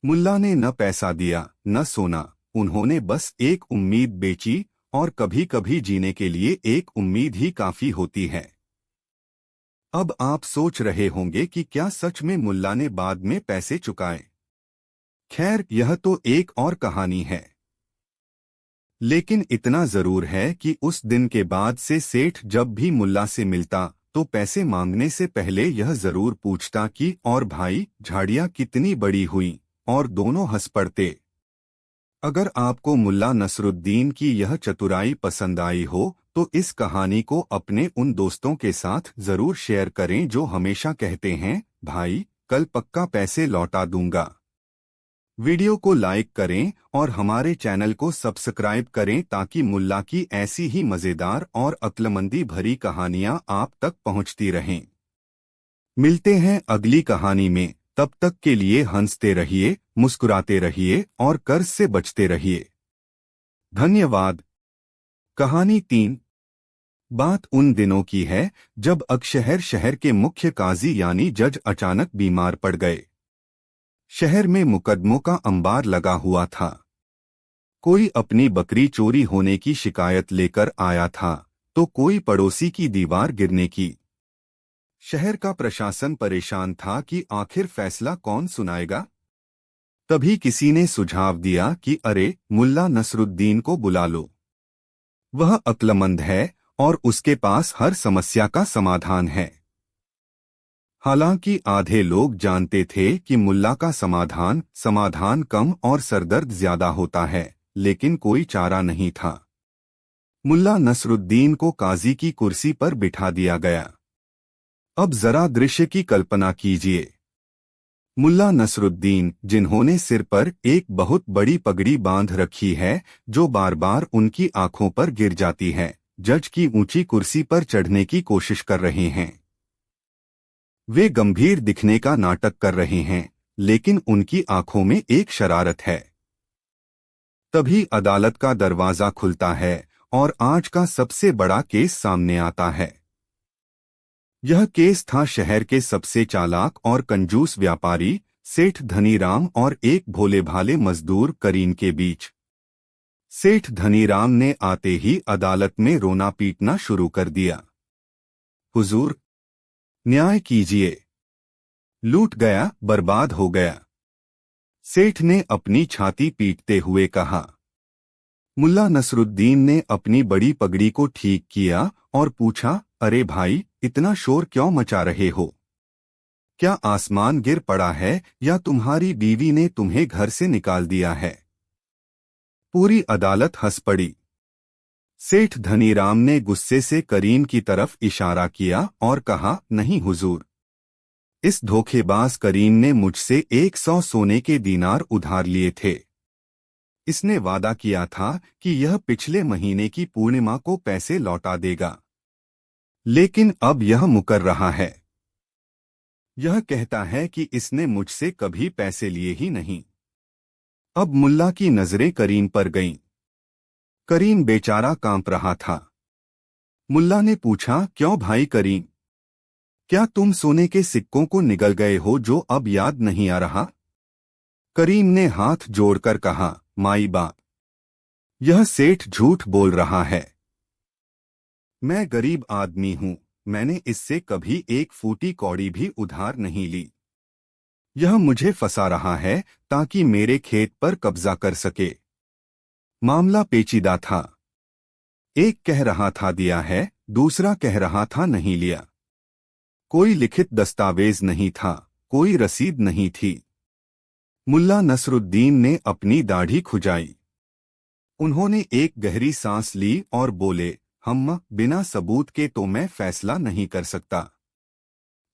मुल्ला ने न पैसा दिया न सोना, उन्होंने बस एक उम्मीद बेची, और कभी कभी जीने के लिए एक उम्मीद ही काफी होती है। अब आप सोच रहे होंगे कि क्या सच में मुल्ला ने बाद में पैसे चुकाए? खैर, यह तो एक और कहानी है। लेकिन इतना जरूर है कि उस दिन के बाद से सेठ जब भी मुल्ला से मिलता तो पैसे मांगने से पहले यह जरूर पूछता कि और भाई, झाड़ियां कितनी बड़ी हुई, और दोनों हंस पड़ते। अगर आपको मुल्ला नसरुद्दीन की यह चतुराई पसंद आई हो तो इस कहानी को अपने उन दोस्तों के साथ जरूर शेयर करें जो हमेशा कहते हैं, भाई कल पक्का पैसे लौटा दूंगा। वीडियो को लाइक करें और हमारे चैनल को सब्सक्राइब करें ताकि मुल्ला की ऐसी ही मजेदार और अक्लमंदी भरी कहानियां आप तक पहुंचती रहें। मिलते हैं अगली कहानी में, तब तक के लिए हंसते रहिए, मुस्कुराते रहिए और कर्ज से बचते रहिए। धन्यवाद। कहानी 3। बात उन दिनों की है जब अकशहर शहर के मुख्य काजी यानी जज अचानक बीमार पड़ गए। शहर में मुकदमों का अंबार लगा हुआ था। कोई अपनी बकरी चोरी होने की शिकायत लेकर आया था तो कोई पड़ोसी की दीवार गिरने की। शहर का प्रशासन परेशान था कि आखिर फैसला कौन सुनाएगा। तभी किसी ने सुझाव दिया कि अरे, मुल्ला नसरुद्दीन को बुला लो। वह अक्लमंद है और उसके पास हर समस्या का समाधान है। हालांकि आधे लोग जानते थे कि मुल्ला का समाधान कम और सरदर्द ज्यादा होता है, लेकिन कोई चारा नहीं था। मुल्ला नसरुद्दीन को काजी की कुर्सी पर बिठा दिया गया। अब जरा दृश्य की कल्पना कीजिए। मुल्ला नसरुद्दीन, जिन्होंने सिर पर एक बहुत बड़ी पगड़ी बांध रखी है जो बार बार उनकी आंखों पर गिर जाती है, जज की ऊंची कुर्सी पर चढ़ने की कोशिश कर रहे हैं। वे गंभीर दिखने का नाटक कर रहे हैं, लेकिन उनकी आंखों में एक शरारत है। तभी अदालत का दरवाजा खुलता है और आज का सबसे बड़ा केस सामने आता है। यह केस था शहर के सबसे चालाक और कंजूस व्यापारी सेठ धनीराम और एक भोले भाले मजदूर करीम के बीच। सेठ धनीराम ने आते ही अदालत में रोना पीटना शुरू कर दिया। हुजूर, न्याय कीजिए, लूट गया, बर्बाद हो गया। सेठ ने अपनी छाती पीटते हुए कहा। मुल्ला नसरुद्दीन ने अपनी बड़ी पगड़ी को ठीक किया और पूछा, अरे भाई, इतना शोर क्यों मचा रहे हो? क्या आसमान गिर पड़ा है या तुम्हारी बीवी ने तुम्हें घर से निकाल दिया है? पूरी अदालत हंस पड़ी। सेठ धनीराम ने गुस्से से करीम की तरफ इशारा किया और कहा, नहीं हुजूर, इस धोखेबाज करीम ने मुझसे 100 सोने के दीनार उधार लिए थे। इसने वादा किया था कि यह पिछले महीने की पूर्णिमा को पैसे लौटा देगा, लेकिन अब यह मुकर रहा है। यह कहता है कि इसने मुझसे कभी पैसे लिए ही नहीं। अब मुल्ला की नजरें करीम पर गईं। करीम बेचारा कांप रहा था। मुल्ला ने पूछा, क्यों भाई करीम, क्या तुम सोने के सिक्कों को निगल गए हो जो अब याद नहीं आ रहा? करीम ने हाथ जोड़कर कहा, माई बाप, यह सेठ झूठ बोल रहा है। मैं गरीब आदमी हूं, मैंने इससे कभी एक फूटी कौड़ी भी उधार नहीं ली। यह मुझे फंसा रहा है ताकि मेरे खेत पर कब्जा कर सके। मामला पेचीदा था। एक कह रहा था दिया है, दूसरा कह रहा था नहीं लिया। कोई लिखित दस्तावेज नहीं था, कोई रसीद नहीं थी। मुल्ला नसरुद्दीन ने अपनी दाढ़ी खुजाई। उन्होंने एक गहरी सांस ली और बोले, बिना सबूत के तो मैं फैसला नहीं कर सकता।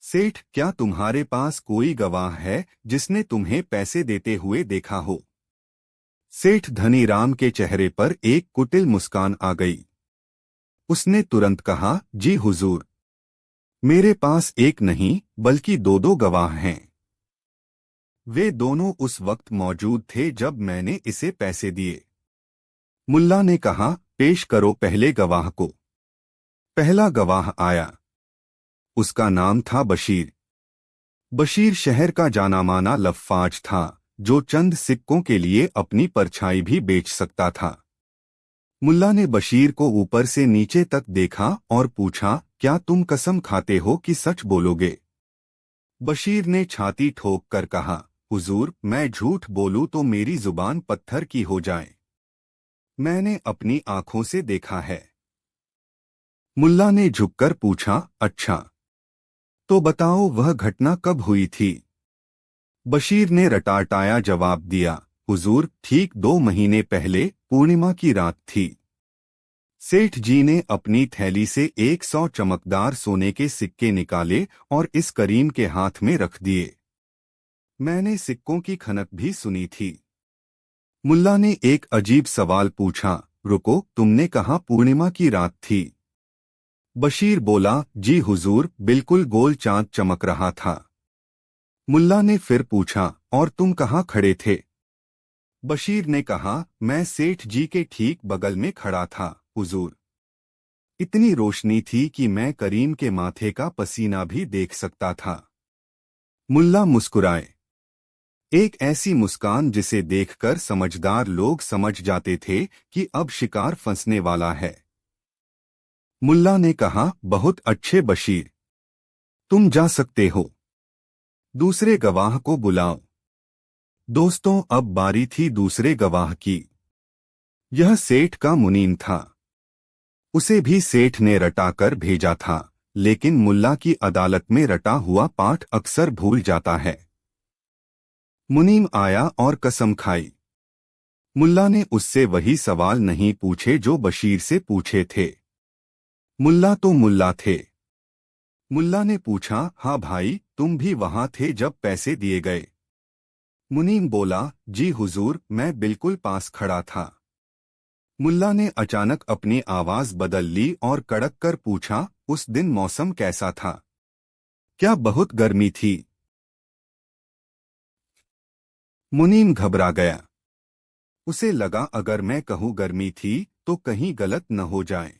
सेठ, क्या तुम्हारे पास कोई गवाह है जिसने तुम्हें पैसे देते हुए देखा हो? सेठ धनीराम के चेहरे पर एक कुटिल मुस्कान आ गई। उसने तुरंत कहा, जी हुजूर, मेरे पास एक नहीं बल्कि दो गवाह हैं। वे दोनों उस वक्त मौजूद थे जब मैंने इसे पैसे दिए। मुल्ला ने कहा, पेश करो पहले गवाह को। पहला गवाह आया। उसका नाम था बशीर। बशीर शहर का जानामाना लफ्फाज था जो चंद सिक्कों के लिए अपनी परछाई भी बेच सकता था। मुल्ला ने बशीर को ऊपर से नीचे तक देखा और पूछा, क्या तुम कसम खाते हो कि सच बोलोगे? बशीर ने छाती ठोक कर कहा, हुजूर, मैं झूठ बोलूं तो मेरी जुबान पत्थर की हो जाए। मैंने अपनी आंखों से देखा है। मुल्ला ने झुककर पूछा, अच्छा, तो बताओ वह घटना कब हुई थी? बशीर ने रटाटाया जवाब दिया, हुजूर, ठीक 2 महीने पहले पूर्णिमा की रात थी। सेठ जी ने अपनी थैली से 100 चमकदार सोने के सिक्के निकाले और इस करीम के हाथ में रख दिए। मैंने सिक्कों की खनक भी सुनी थी। मुल्ला ने एक अजीब सवाल पूछा, रुको, तुमने कहा पूर्णिमा की रात थी? बशीर बोला, जी हुजूर, बिल्कुल गोल चांद चमक रहा था। मुल्ला ने फिर पूछा, और तुम कहाँ खड़े थे? बशीर ने कहा, मैं सेठ जी के ठीक बगल में खड़ा था हुजूर। इतनी रोशनी थी कि मैं करीम के माथे का पसीना भी देख सकता था। मुल्ला मुस्कुराए। एक ऐसी मुस्कान जिसे देखकर समझदार लोग समझ जाते थे कि अब शिकार फंसने वाला है। मुल्ला ने कहा, बहुत अच्छे बशीर, तुम जा सकते हो। दूसरे गवाह को बुलाओ। दोस्तों, अब बारी थी दूसरे गवाह की। यह सेठ का मुनीम था। उसे भी सेठ ने रटाकर भेजा था, लेकिन मुल्ला की अदालत में रटा हुआ पाठ अक्सर भूल जाता है। मुनीम आया और कसम खाई। मुल्ला ने उससे वही सवाल नहीं पूछे जो बशीर से पूछे थे। मुल्ला तो मुल्ला थे। मुल्ला ने पूछा, हाँ भाई, तुम भी वहां थे जब पैसे दिए गए? मुनीम बोला, जी हुजूर, मैं बिल्कुल पास खड़ा था। मुल्ला ने अचानक अपनी आवाज बदल ली और कड़क कर पूछा, उस दिन मौसम कैसा था? क्या बहुत गर्मी थी? मुनीम घबरा गया। उसे लगा अगर मैं कहूं गर्मी थी तो कहीं गलत न हो जाए।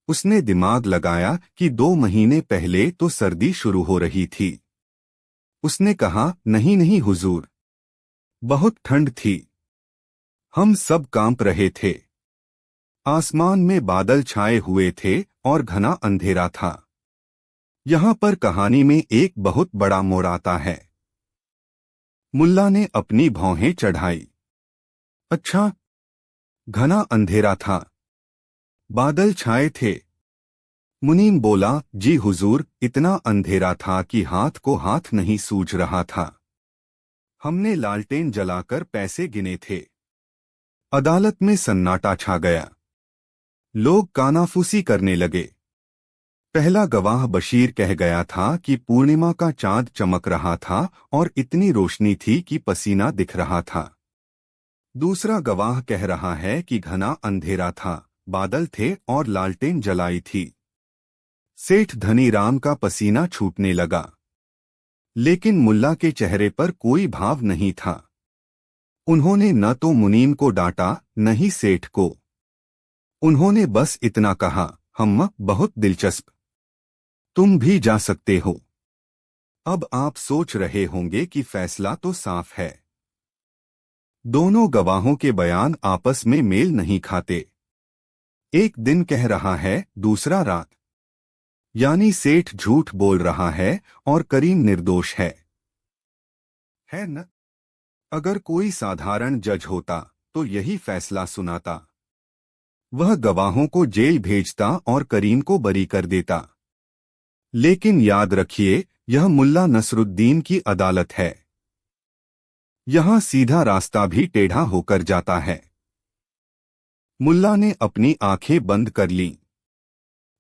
उसने दिमाग लगाया कि 2 महीने पहले तो सर्दी शुरू हो रही थी। उसने कहा, नहीं नहीं हुजूर, बहुत ठंड थी। हम सब कांप रहे थे। आसमान में बादल छाए हुए थे और घना अंधेरा था। यहाँ पर कहानी में एक बहुत बड़ा मोड़ आता है। मुल्ला ने अपनी भौहें चढ़ाई। अच्छा। घना अंधेरा था, बादल छाए थे। मुनीम बोला, जी हुजूर, इतना अंधेरा था कि हाथ को हाथ नहीं सूझ रहा था। हमने लालटेन जलाकर पैसे गिने थे। अदालत में सन्नाटा छा गया। लोग कानाफूसी करने लगे। पहला गवाह बशीर कह गया था कि पूर्णिमा का चांद चमक रहा था और इतनी रोशनी थी कि पसीना दिख रहा था। दूसरा गवाह कह रहा है कि घना अंधेरा था, बादल थे और लालटेन जलाई थी। सेठ धनीराम का पसीना छूटने लगा, लेकिन मुल्ला के चेहरे पर कोई भाव नहीं था। उन्होंने न तो मुनीम को डांटा, न ही सेठ को। उन्होंने बस इतना कहा, हम्मा, बहुत दिलचस्प। तुम भी जा सकते हो। अब आप सोच रहे होंगे कि फैसला तो साफ है। दोनों गवाहों के बयान आपस में मेल नहीं खाते। एक दिन कह रहा है, दूसरा रात। यानी सेठ झूठ बोल रहा है और करीम निर्दोष है न? अगर कोई साधारण जज होता तो यही फैसला सुनाता। वह गवाहों को जेल भेजता और करीम को बरी कर देता। लेकिन याद रखिए, यह मुल्ला नसरुद्दीन की अदालत है। यहां सीधा रास्ता भी टेढ़ा होकर जाता है। मुल्ला ने अपनी आंखें बंद कर लीं।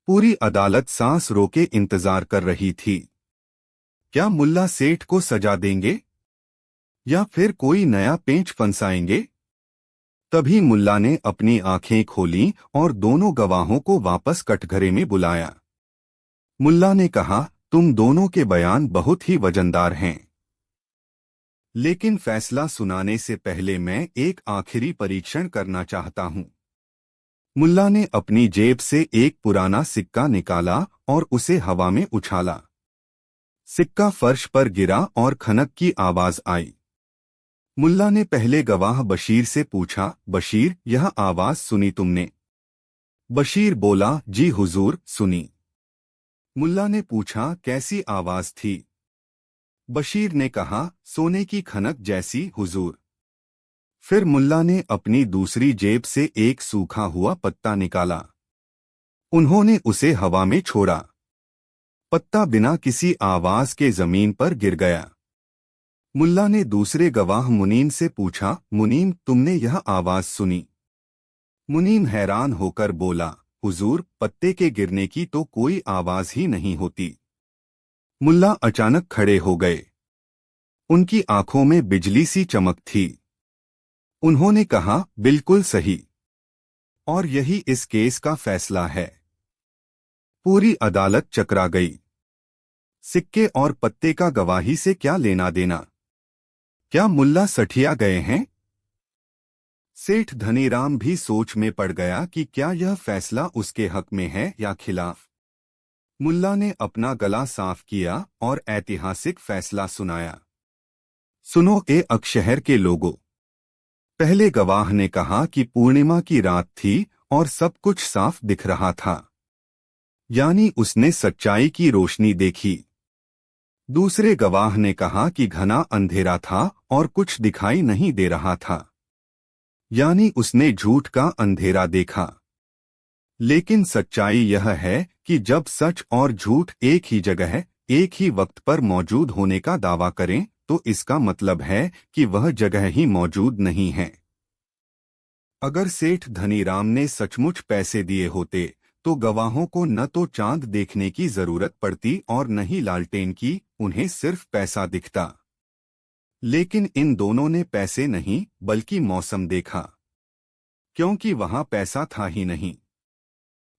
पूरी अदालत सांस रोके इंतजार कर रही थी। क्या मुल्ला सेठ को सजा देंगे या फिर कोई नया पेंच फंसाएंगे? तभी मुल्ला ने अपनी आंखें खोलीं और दोनों गवाहों को वापस कटघरे में बुलाया। मुल्ला ने कहा, तुम दोनों के बयान बहुत ही वजनदार हैं, लेकिन फैसला सुनाने से पहले मैं एक आखिरी परीक्षण करना चाहता हूं। मुल्ला ने अपनी जेब से एक पुराना सिक्का निकाला और उसे हवा में उछाला। सिक्का फर्श पर गिरा और खनक की आवाज आई। मुल्ला ने पहले गवाह बशीर से पूछा, बशीर, यह आवाज सुनी तुमने? बशीर बोला, जी हुजूर, सुनी। मुल्ला ने पूछा, कैसी आवाज थी? बशीर ने कहा, सोने की खनक जैसी हुजूर। फिर मुल्ला ने अपनी दूसरी जेब से एक सूखा हुआ पत्ता निकाला। उन्होंने उसे हवा में छोड़ा। पत्ता बिना किसी आवाज के जमीन पर गिर गया। मुल्ला ने दूसरे गवाह मुनीम से पूछा, मुनीम, तुमने यह आवाज सुनी? मुनीम हैरान होकर बोला, हुजूर, पत्ते के गिरने की तो कोई आवाज ही नहीं होती। मुल्ला अचानक खड़े हो गए। उनकी आंखों में बिजली सी चमक थी। उन्होंने कहा, बिल्कुल सही। और यही इस केस का फैसला है। पूरी अदालत चकरा गई। सिक्के और पत्ते का गवाही से क्या लेना देना? क्या मुल्ला सठिया गए हैं? सेठ धनीराम भी सोच में पड़ गया कि क्या यह फैसला उसके हक में है या खिलाफ। मुल्ला ने अपना गला साफ किया और ऐतिहासिक फैसला सुनाया। सुनो ए अकशहर के लोगों। पहले गवाह ने कहा कि पूर्णिमा की रात थी और सब कुछ साफ दिख रहा था, यानी उसने सच्चाई की रोशनी देखी। दूसरे गवाह ने कहा कि घना अंधेरा था और कुछ दिखाई नहीं दे रहा था, यानी उसने झूठ का अंधेरा देखा। लेकिन सच्चाई यह है कि जब सच और झूठ एक ही जगह, एक ही वक्त पर मौजूद होने का दावा करें, तो इसका मतलब है कि वह जगह ही मौजूद नहीं है। अगर सेठ धनीराम ने सचमुच पैसे दिए होते तो गवाहों को न तो चांद देखने की जरूरत पड़ती और न ही लालटेन की, उन्हें सिर्फ पैसा दिखता। लेकिन इन दोनों ने पैसे नहीं बल्कि मौसम देखा, क्योंकि वहां पैसा था ही नहीं।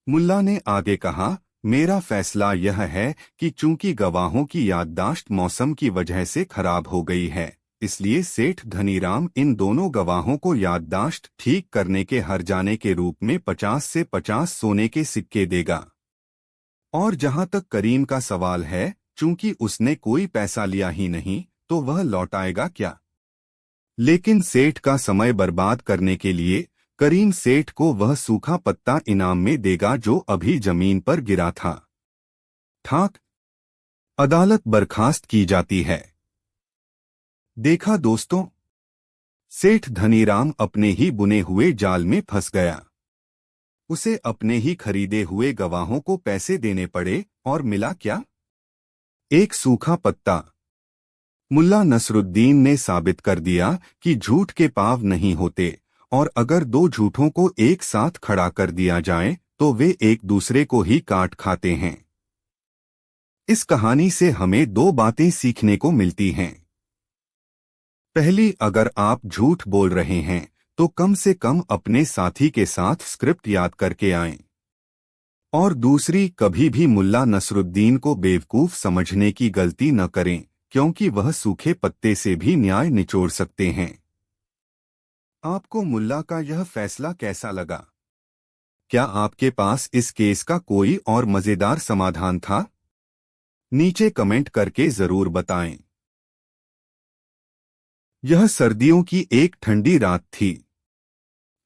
मुल्ला ने आगे कहा, मेरा फैसला यह है कि चूंकि गवाहों की याददाश्त मौसम की वजह से खराब हो गई है, इसलिए सेठ धनीराम इन दोनों गवाहों को याददाश्त ठीक करने के हर्जाने के रूप में 50 से 50 सोने के सिक्के देगा। और जहां तक करीम का सवाल है, चूंकि उसने कोई पैसा लिया ही नहीं, तो वह लौटाएगा क्या? लेकिन सेठ का समय बर्बाद करने के लिए करीम सेठ को वह सूखा पत्ता इनाम में देगा जो अभी जमीन पर गिरा था। ठाक। अदालत बर्खास्त की जाती है। देखा दोस्तों, सेठ धनीराम अपने ही बुने हुए जाल में फंस गया। उसे अपने ही खरीदे हुए गवाहों को पैसे देने पड़े और मिला क्या? एक सूखा पत्ता। मुल्ला नसरुद्दीन ने साबित कर दिया कि झूठ के पाँव नहीं होते, और अगर दो झूठों को एक साथ खड़ा कर दिया जाए तो वे एक दूसरे को ही काट खाते हैं। इस कहानी से हमें दो बातें सीखने को मिलती हैं। पहली, अगर आप झूठ बोल रहे हैं तो कम से कम अपने साथी के साथ स्क्रिप्ट याद करके आएं। और दूसरी, कभी भी मुल्ला नसरुद्दीन को बेवकूफ समझने की गलती न करें, क्योंकि वह सूखे पत्ते से भी न्याय निचोड़ सकते हैं। आपको मुल्ला का यह फैसला कैसा लगा? क्या आपके पास इस केस का कोई और मजेदार समाधान था? नीचे कमेंट करके जरूर बताएं। यह सर्दियों की एक ठंडी रात थी।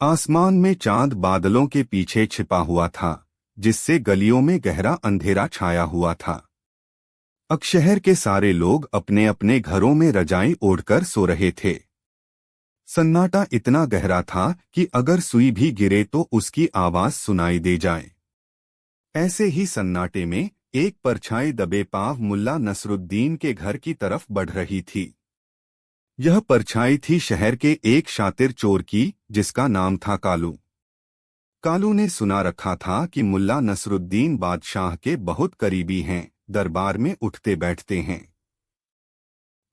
आसमान में चांद बादलों के पीछे छिपा हुआ था, जिससे गलियों में गहरा अंधेरा छाया हुआ था। शहर के सारे लोग अपने अपने घरों में रजाई ओढ़कर सो रहे थे। सन्नाटा इतना गहरा था कि अगर सुई भी गिरे तो उसकी आवाज सुनाई दे जाए। ऐसे ही सन्नाटे में एक परछाई दबे पांव मुल्ला नसरुद्दीन के घर की तरफ बढ़ रही थी। यह परछाई थी शहर के एक शातिर चोर की, जिसका नाम था कालू। कालू ने सुना रखा था कि मुल्ला नसरुद्दीन बादशाह के बहुत करीबी हैं, दरबार में उठते बैठते हैं।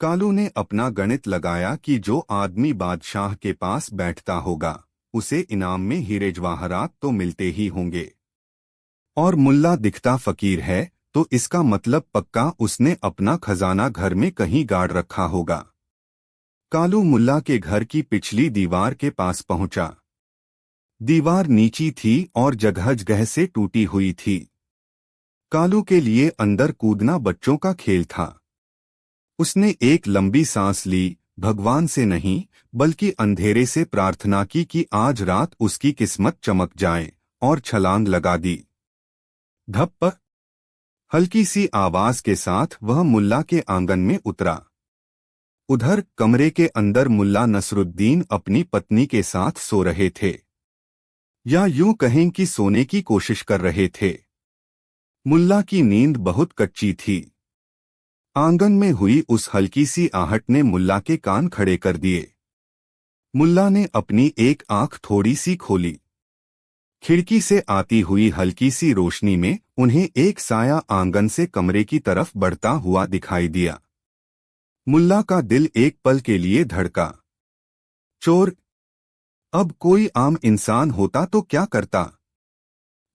कालू ने अपना गणित लगाया कि जो आदमी बादशाह के पास बैठता होगा उसे इनाम में हीरे जवाहरात तो मिलते ही होंगे। और मुल्ला दिखता फकीर है, तो इसका मतलब पक्का उसने अपना खजाना घर में कहीं गाड़ रखा होगा। कालू मुल्ला के घर की पिछली दीवार के पास पहुंचा। दीवार नीची थी और जगह जगह से टूटी हुई थी। कालू के लिए अंदर कूदना बच्चों का खेल था। उसने एक लंबी सांस ली, भगवान से नहीं बल्कि अंधेरे से प्रार्थना की कि आज रात उसकी किस्मत चमक जाए, और छलांग लगा दी। धप्प! हल्की सी आवाज के साथ वह मुल्ला के आंगन में उतरा। उधर कमरे के अंदर मुल्ला नसरुद्दीन अपनी पत्नी के साथ सो रहे थे, या यूं कहें कि सोने की कोशिश कर रहे थे। मुल्ला की नींद बहुत कच्ची थी। आंगन में हुई उस हल्की सी आहट ने मुल्ला के कान खड़े कर दिए। मुल्ला ने अपनी एक आंख थोड़ी सी खोली। खिड़की से आती हुई हल्की सी रोशनी में उन्हें एक साया आंगन से कमरे की तरफ बढ़ता हुआ दिखाई दिया। मुल्ला का दिल एक पल के लिए धड़का। चोर! अब कोई आम इंसान होता तो क्या करता?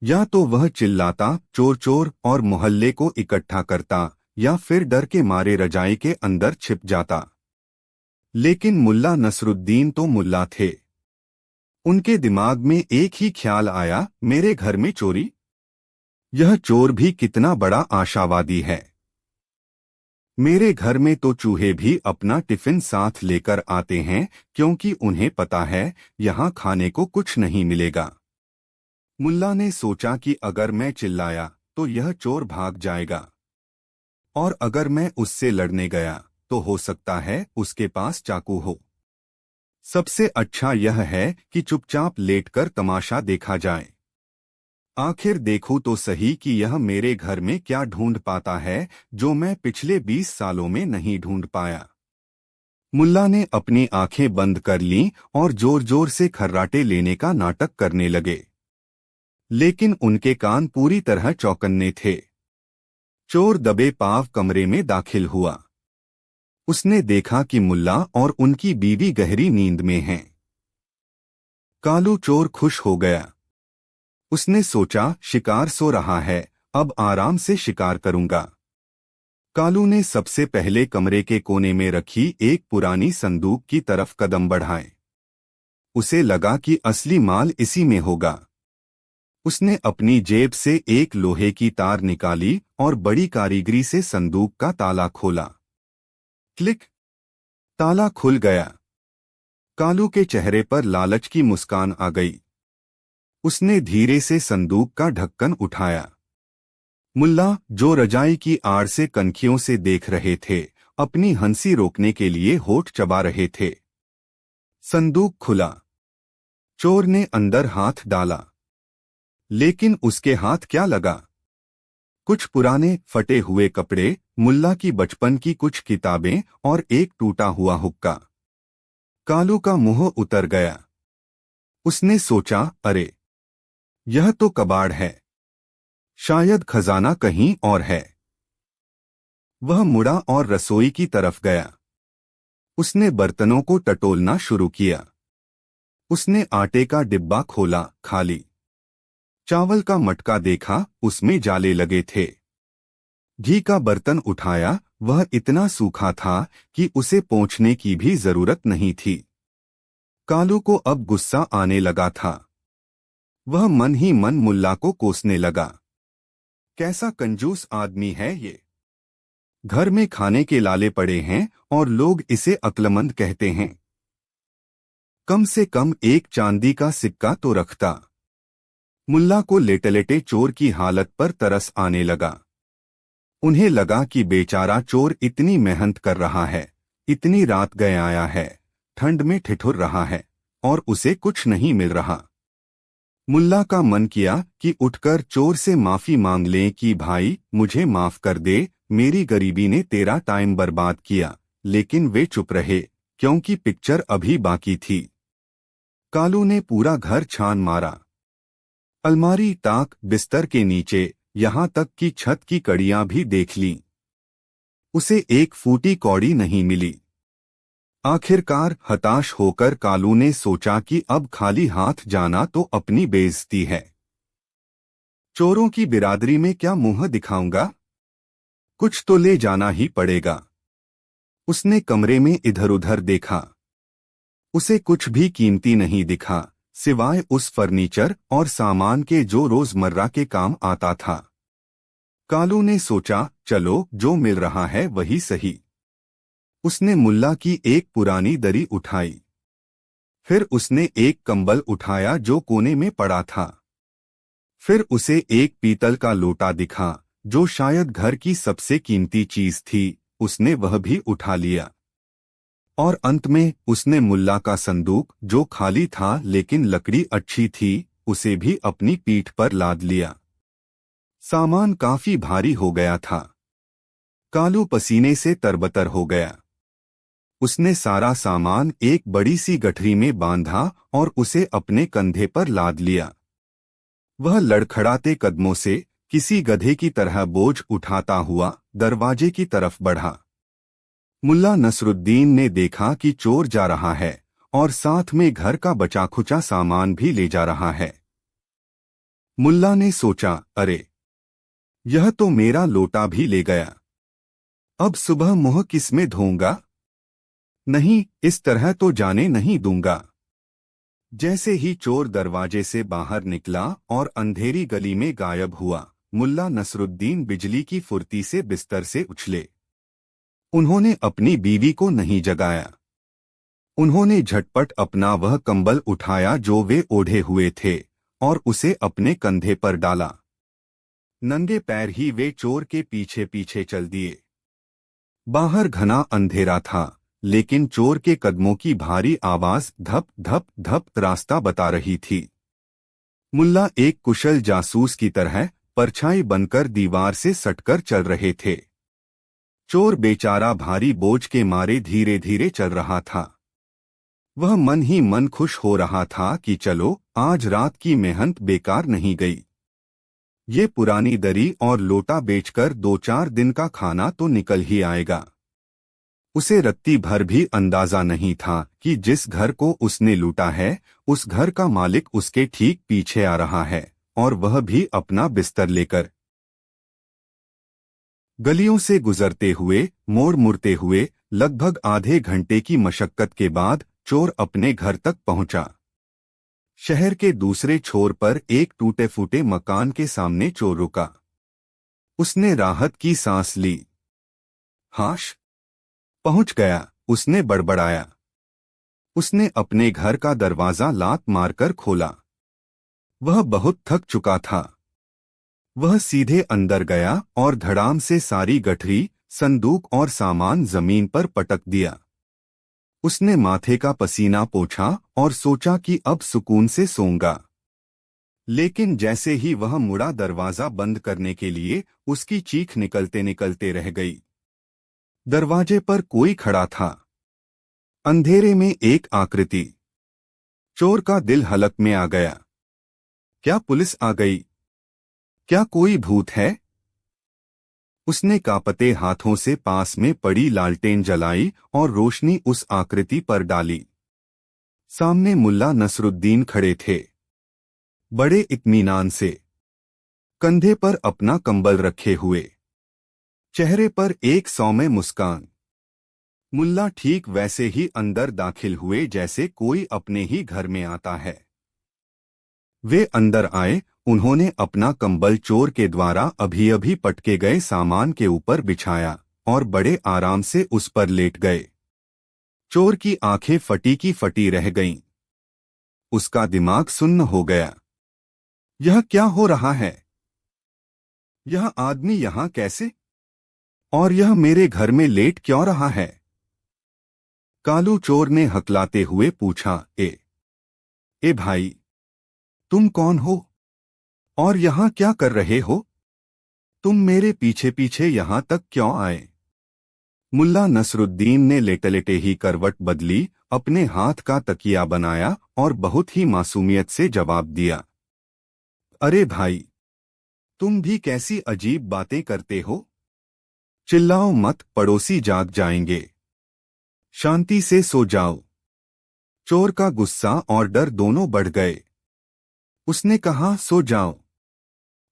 या तो वह चिल्लाता चोर चोर और मोहल्ले को इकट्ठा करता, या फिर डर के मारे रजाई के अंदर छिप जाता। लेकिन मुल्ला नसरुद्दीन तो मुल्ला थे। उनके दिमाग में एक ही ख्याल आया, मेरे घर में चोरी? यह चोर भी कितना बड़ा आशावादी है। मेरे घर में तो चूहे भी अपना टिफिन साथ लेकर आते हैं, क्योंकि उन्हें पता है यहाँ खाने को कुछ नहीं मिलेगा। मुल्ला ने सोचा कि अगर मैं चिल्लाया तो यह चोर भाग जाएगा, और अगर मैं उससे लड़ने गया तो हो सकता है उसके पास चाकू हो। सबसे अच्छा यह है कि चुपचाप लेटकर तमाशा देखा जाए। आखिर देखूं तो सही कि यह मेरे घर में क्या ढूंढ पाता है जो मैं पिछले 20 सालों में नहीं ढूंढ पाया। मुल्ला ने अपनी आंखें बंद कर लीं और जोर जोर से खर्राटे लेने का नाटक करने लगे, लेकिन उनके कान पूरी तरह चौकन्ने थे। चोर दबे पांव कमरे में दाखिल हुआ। उसने देखा कि मुल्ला और उनकी बीवी गहरी नींद में हैं। कालू चोर खुश हो गया। उसने सोचा शिकार सो रहा है, अब आराम से शिकार करूंगा। कालू ने सबसे पहले कमरे के कोने में रखी एक पुरानी संदूक की तरफ कदम बढ़ाए। उसे लगा कि असली माल इसी में होगा। उसने अपनी जेब से एक लोहे की तार निकाली और बड़ी कारीगरी से संदूक का ताला खोला। क्लिक! ताला खुल गया। कालू के चेहरे पर लालच की मुस्कान आ गई। उसने धीरे से संदूक का ढक्कन उठाया। मुल्ला, जो रजाई की आड़ से कनखियों से देख रहे थे, अपनी हंसी रोकने के लिए होठ चबा रहे थे। संदूक खुला। चोर ने अंदर हाथ डाला, लेकिन उसके हाथ क्या लगा? कुछ पुराने फटे हुए कपड़े, मुल्ला की बचपन की कुछ किताबें और एक टूटा हुआ हुक्का। कालू का मुंह उतर गया। उसने सोचा, अरे, यह तो कबाड़ है। शायद खजाना कहीं और है। वह मुड़ा और रसोई की तरफ गया। उसने बर्तनों को टटोलना शुरू किया। उसने आटे का डिब्बा खोला, खाली। चावल का मटका देखा, उसमें जाले लगे थे। घी का बर्तन उठाया, वह इतना सूखा था कि उसे पोंछने की भी जरूरत नहीं थी। कालू को अब गुस्सा आने लगा था। वह मन ही मन मुल्ला को कोसने लगा। कैसा कंजूस आदमी है ये। घर में खाने के लाले पड़े हैं और लोग इसे अक्लमंद कहते हैं। कम से कम एक चांदी का सिक्का तो रखता। मुल्ला को लेटे-लेटे चोर की हालत पर तरस आने लगा। उन्हें लगा कि बेचारा चोर इतनी मेहनत कर रहा है, इतनी रात गए आया है, ठंड में ठिठुर रहा है और उसे कुछ नहीं मिल रहा। मुल्ला का मन किया कि उठकर चोर से माफी मांग लें कि भाई मुझे माफ कर दे, मेरी गरीबी ने तेरा टाइम बर्बाद किया। लेकिन वे चुप रहे, क्योंकि पिक्चर अभी बाकी थी। कालू ने पूरा घर छान मारा। अलमारी, ताक, बिस्तर के नीचे, यहाँ तक कि छत की कड़ियां भी देख लीं। उसे एक फूटी कौड़ी नहीं मिली। आखिरकार हताश होकर कालू ने सोचा कि अब खाली हाथ जाना तो अपनी बेइज्जती है। चोरों की बिरादरी में क्या मुंह दिखाऊंगा? कुछ तो ले जाना ही पड़ेगा। उसने कमरे में इधर-उधर देखा। उसे कुछ भी कीमती नहीं दिखा, सिवाय उस फर्नीचर और सामान के जो रोजमर्रा के काम आता था। कालू ने सोचा, चलो जो मिल रहा है वही सही। उसने मुल्ला की एक पुरानी दरी उठाई। फिर उसने एक कंबल उठाया जो कोने में पड़ा था। फिर उसे एक पीतल का लोटा दिखा, जो शायद घर की सबसे कीमती चीज थी। उसने वह भी उठा लिया। और अंत में उसने मुल्ला का संदूक, जो खाली था लेकिन लकड़ी अच्छी थी, उसे भी अपनी पीठ पर लाद लिया। सामान काफी भारी हो गया था। कालू पसीने से तरबतर हो गया। उसने सारा सामान एक बड़ी सी गठरी में बांधा और उसे अपने कंधे पर लाद लिया। वह लड़खड़ाते कदमों से, किसी गधे की तरह बोझ उठाता हुआ दरवाजे की तरफ बढ़ा। मुल्ला नसरुद्दीन ने देखा कि चोर जा रहा है और साथ में घर का बचा-खुचा सामान भी ले जा रहा है। मुल्ला ने सोचा, अरे, यह तो मेरा लोटा भी ले गया। अब सुबह मुंह किसमें धोऊंगा? नहीं, इस तरह तो जाने नहीं दूंगा। जैसे ही चोर दरवाजे से बाहर निकला और अंधेरी गली में गायब हुआ, मुल्ला नसरुद्दीन बिजली की फुर्ती से बिस्तर से उछले। उन्होंने अपनी बीवी को नहीं जगाया। उन्होंने झटपट अपना वह कंबल उठाया जो वे ओढ़े हुए थे और उसे अपने कंधे पर डाला। नंगे पैर ही वे चोर के पीछे पीछे चल दिए। बाहर घना अंधेरा था, लेकिन चोर के कदमों की भारी आवाज धप धप धप रास्ता बता रही थी। मुल्ला एक कुशल जासूस की तरह परछाई बनकर दीवार से सटकर चल रहे थे। चोर बेचारा भारी बोझ के मारे धीरे धीरे चल रहा था। वह मन ही मन खुश हो रहा था कि चलो, आज रात की मेहनत बेकार नहीं गई। ये पुरानी दरी और लोटा बेचकर 2-4 दिन का खाना तो निकल ही आएगा। उसे रत्ती भर भी अंदाजा नहीं था कि जिस घर को उसने लूटा है, उस घर का मालिक उसके ठीक पीछे आ रहा है, और वह भी अपना बिस्तर लेकर। गलियों से गुजरते हुए, मोड़ मुड़ते हुए, लगभग आधे घंटे की मशक्कत के बाद चोर अपने घर तक पहुंचा। शहर के दूसरे छोर पर एक टूटे-फूटे मकान के सामने चोर रुका। उसने राहत की सांस ली। हाश, पहुंच गया, उसने बड़बड़ाया। उसने अपने घर का दरवाजा लात मारकर खोला। वह बहुत थक चुका था। वह सीधे अंदर गया और धड़ाम से सारी गठरी, संदूक और सामान जमीन पर पटक दिया। उसने माथे का पसीना पोंछा और सोचा कि अब सुकून से सोऊंगा। लेकिन जैसे ही वह मुड़ा दरवाजा बंद करने के लिए, उसकी चीख निकलते निकलते रह गई। दरवाजे पर कोई खड़ा था। अंधेरे में एक आकृति। चोर का दिल हलक में आ गया। क्या पुलिस आ गई? क्या कोई भूत है? उसने कांपते हाथों से पास में पड़ी लालटेन जलाई और रोशनी उस आकृति पर डाली। सामने मुल्ला नसरुद्दीन खड़े थे, बड़े इत्मीनान से, कंधे पर अपना कंबल रखे हुए, चेहरे पर एक सौम्य मुस्कान। मुल्ला ठीक वैसे ही अंदर दाखिल हुए जैसे कोई अपने ही घर में आता है। वे अंदर आए। उन्होंने अपना कंबल चोर के द्वारा अभी अभी पटके गए सामान के ऊपर बिछाया और बड़े आराम से उस पर लेट गए। चोर की आंखें फटी की फटी रह गईं। उसका दिमाग सुन्न हो गया। यह क्या हो रहा है? यह आदमी यहां कैसे? और यह मेरे घर में लेट क्यों रहा है? कालू चोर ने हकलाते हुए पूछा, ए भाई, तुम कौन हो और यहां क्या कर रहे हो? तुम मेरे पीछे पीछे यहां तक क्यों आए? मुल्ला नसरुद्दीन ने लेटे लेटे ही करवट बदली, अपने हाथ का तकिया बनाया और बहुत ही मासूमियत से जवाब दिया, अरे भाई, तुम भी कैसी अजीब बातें करते हो? चिल्लाओ मत, पड़ोसी जाग जाएंगे। शांति से सो जाओ। चोर का गुस्सा और डर दोनों बढ़ गए। उसने कहा, सो जाओ,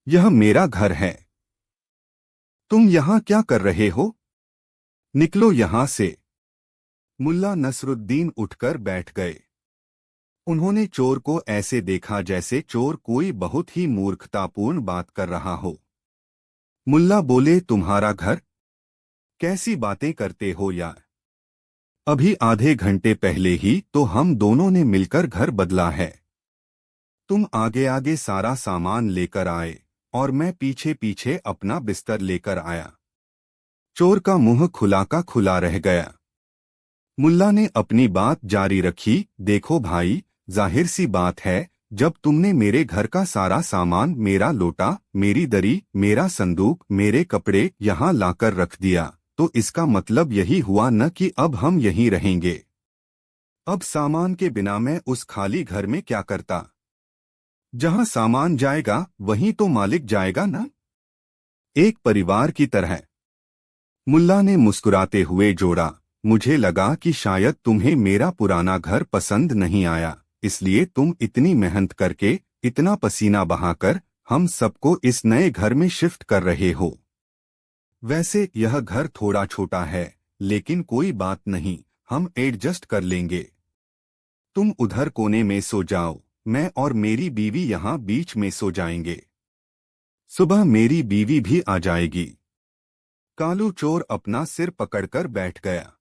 यह मेरा घर है। तुम यहां क्या कर रहे हो? निकलो यहां से। मुल्ला नसरुद्दीन उठकर बैठ गए। उन्होंने चोर को ऐसे देखा जैसे चोर कोई बहुत ही मूर्खतापूर्ण बात कर रहा हो। मुल्ला बोले, तुम्हारा घर? कैसी बातें करते हो यार? अभी आधे घंटे पहले ही तो हम दोनों ने मिलकर घर बदला है। तुम आगे आगे सारा सामान लेकर आए और मैं पीछे पीछे अपना बिस्तर लेकर आया। चोर का मुंह खुला का खुला रह गया। मुल्ला ने अपनी बात जारी रखी, देखो भाई, जाहिर सी बात है, जब तुमने मेरे घर का सारा सामान, मेरा लोटा, मेरी दरी, मेरा संदूक, मेरे कपड़े यहां लाकर रख दिया, तो इसका मतलब यही हुआ न कि अब हम यहीं रहेंगे। अब सामान के बिना मैं उस खाली घर में क्या करता? जहां सामान जाएगा वहीं तो मालिक जाएगा ना, एक परिवार की तरह। मुल्ला ने मुस्कुराते हुए जोड़ा, मुझे लगा कि शायद तुम्हें मेरा पुराना घर पसंद नहीं आया, इसलिए तुम इतनी मेहनत करके, इतना पसीना बहाकर हम सबको इस नए घर में शिफ्ट कर रहे हो। वैसे यह घर थोड़ा छोटा है, लेकिन कोई बात नहीं, हम एडजस्ट कर लेंगे। तुम उधर कोने में सो जाओ, मैं और मेरी बीवी यहाँ बीच में सो जाएंगे। सुबह मेरी बीवी भी आ जाएगी। कालू चोर अपना सिर पकड़कर बैठ गया।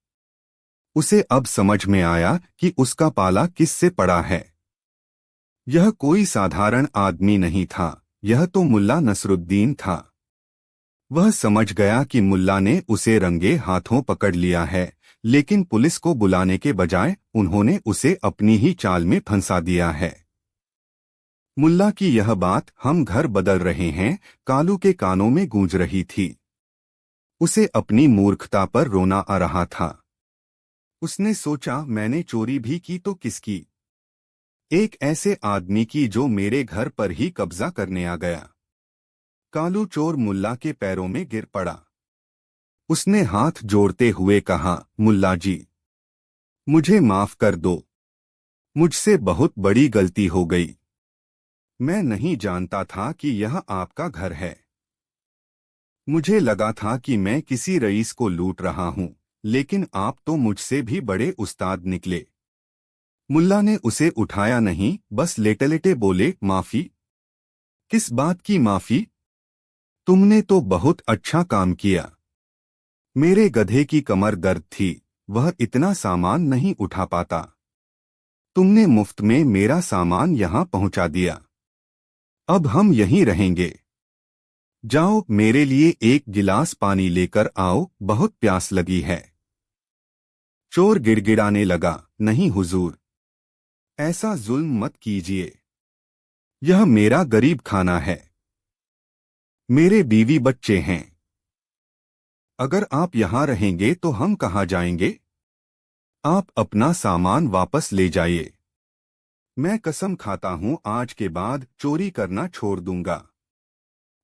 उसे अब समझ में आया कि उसका पाला किससे पड़ा है। यह कोई साधारण आदमी नहीं था, यह तो मुल्ला नसरुद्दीन था। वह समझ गया कि मुल्ला ने उसे रंगे हाथों पकड़ लिया है, लेकिन पुलिस को बुलाने के बजाय उन्होंने उसे अपनी ही चाल में फंसा दिया है। मुल्ला की यह बात, हम घर बदल रहे हैं, कालू के कानों में गूंज रही थी। उसे अपनी मूर्खता पर रोना आ रहा था। उसने सोचा, मैंने चोरी भी की तो किसकी? एक ऐसे आदमी की जो मेरे घर पर ही कब्जा करने आ गया। कालू चोर मुल्ला के पैरों में गिर पड़ा। उसने हाथ जोड़ते हुए कहा, मुल्ला जी, मुझे माफ कर दो। मुझसे बहुत बड़ी गलती हो गई। मैं नहीं जानता था कि यह आपका घर है। मुझे लगा था कि मैं किसी रईस को लूट रहा हूं, लेकिन आप तो मुझसे भी बड़े उस्ताद निकले। मुल्ला ने उसे उठाया नहीं, बस लेटे लेटे बोले, माफी? किस बात की माफी? तुमने तो बहुत अच्छा काम किया। मेरे गधे की कमर दर्द थी, वह इतना सामान नहीं उठा पाता। तुमने मुफ्त में मेरा सामान यहां पहुंचा दिया। अब हम यहीं रहेंगे। जाओ मेरे लिए एक गिलास पानी लेकर आओ, बहुत प्यास लगी है। चोर गिड़गिड़ाने लगा, नहीं हुजूर, ऐसा जुल्म मत कीजिए, यह मेरा गरीब खाना है, मेरे बीवी बच्चे हैं, अगर आप यहाँ रहेंगे तो हम कहाँ जाएंगे? आप अपना सामान वापस ले जाइए। मैं कसम खाता हूँ आज के बाद चोरी करना छोड़ दूंगा।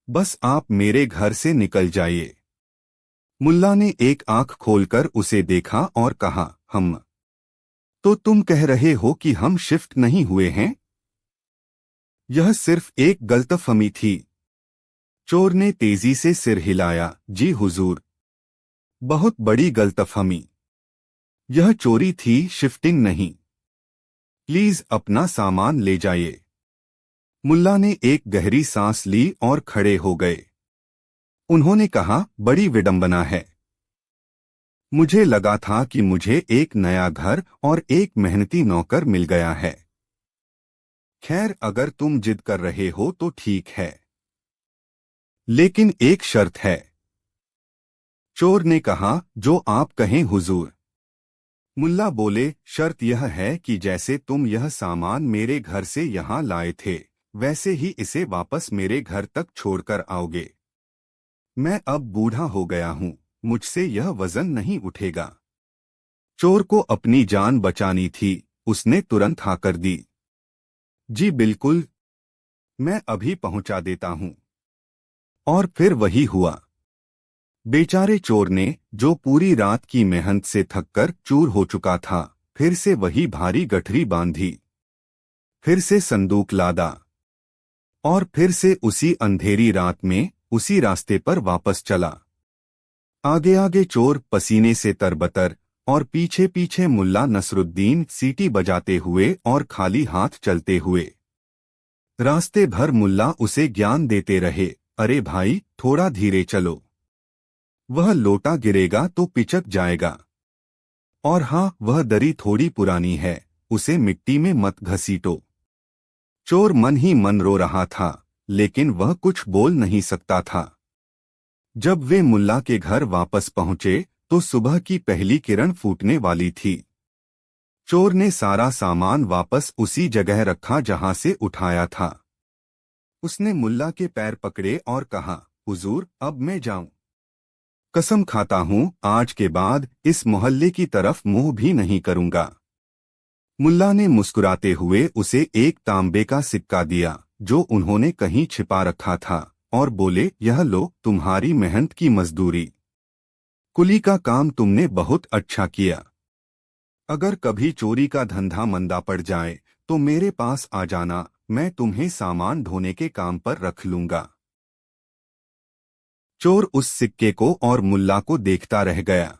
बस आप मेरे घर से निकल जाइए। मुल्ला ने एक आंख खोलकर उसे देखा और कहा, हम तो तुम कह रहे हो कि हम शिफ्ट नहीं हुए हैं? यह सिर्फ एक गलतफहमी थी। चोर ने तेजी से सिर हिलाया, जी हुजूर, बहुत बड़ी गलतफहमी। यह चोरी थी, शिफ्टिंग नहीं। प्लीज अपना सामान ले जाइए। मुल्ला ने एक गहरी सांस ली और खड़े हो गए। उन्होंने कहा, बड़ी विडंबना है। मुझे लगा था कि मुझे एक नया घर और एक मेहनती नौकर मिल गया है। खैर, अगर तुम जिद कर रहे हो तो ठीक है, लेकिन एक शर्त है। चोर ने कहा, जो आप कहें हुजूर। मुल्ला बोले, शर्त यह है कि जैसे तुम यह सामान मेरे घर से यहाँ लाए थे, वैसे ही इसे वापस मेरे घर तक छोड़कर आओगे। मैं अब बूढ़ा हो गया हूँ, मुझसे यह वजन नहीं उठेगा। चोर को अपनी जान बचानी थी, उसने तुरंत हाँ कर दी। जी बिल्कुल, मैं अभी पहुंचा देता हूँ। और फिर वही हुआ। बेचारे चोर ने, जो पूरी रात की मेहनत से थककर चूर हो चुका था, फिर से वही भारी गठरी बांधी, फिर से संदूक लादा और फिर से उसी अंधेरी रात में उसी रास्ते पर वापस चला। आगे आगे चोर पसीने से तरबतर और पीछे पीछे मुल्ला नसरुद्दीन सीटी बजाते हुए और खाली हाथ चलते हुए। रास्ते भर मुल्ला उसे ज्ञान देते रहे, अरे भाई, थोड़ा धीरे चलो, वह लोटा गिरेगा तो पिचक जाएगा। और हाँ, वह दरी थोड़ी पुरानी है, उसे मिट्टी में मत घसीटो। चोर मन ही मन रो रहा था, लेकिन वह कुछ बोल नहीं सकता था। जब वे मुल्ला के घर वापस पहुंचे तो सुबह की पहली किरण फूटने वाली थी। चोर ने सारा सामान वापस उसी जगह रखा जहां से उठाया था। उसने मुल्ला के पैर पकड़े और कहा, हुजूर, अब मैं जाऊं? कसम खाता हूं आज के बाद इस मोहल्ले की तरफ मुंह भी नहीं करूंगा। मुल्ला ने मुस्कुराते हुए उसे एक तांबे का सिक्का दिया जो उन्होंने कहीं छिपा रखा था, और बोले, यह लो, तुम्हारी मेहनत की मजदूरी। कुली का काम तुमने बहुत अच्छा किया। अगर कभी चोरी का धंधा मंदा पड़ जाए तो मेरे पास आ जाना, मैं तुम्हें सामान ढोने के काम पर रख लूंगा। चोर उस सिक्के को और मुल्ला को देखता रह गया।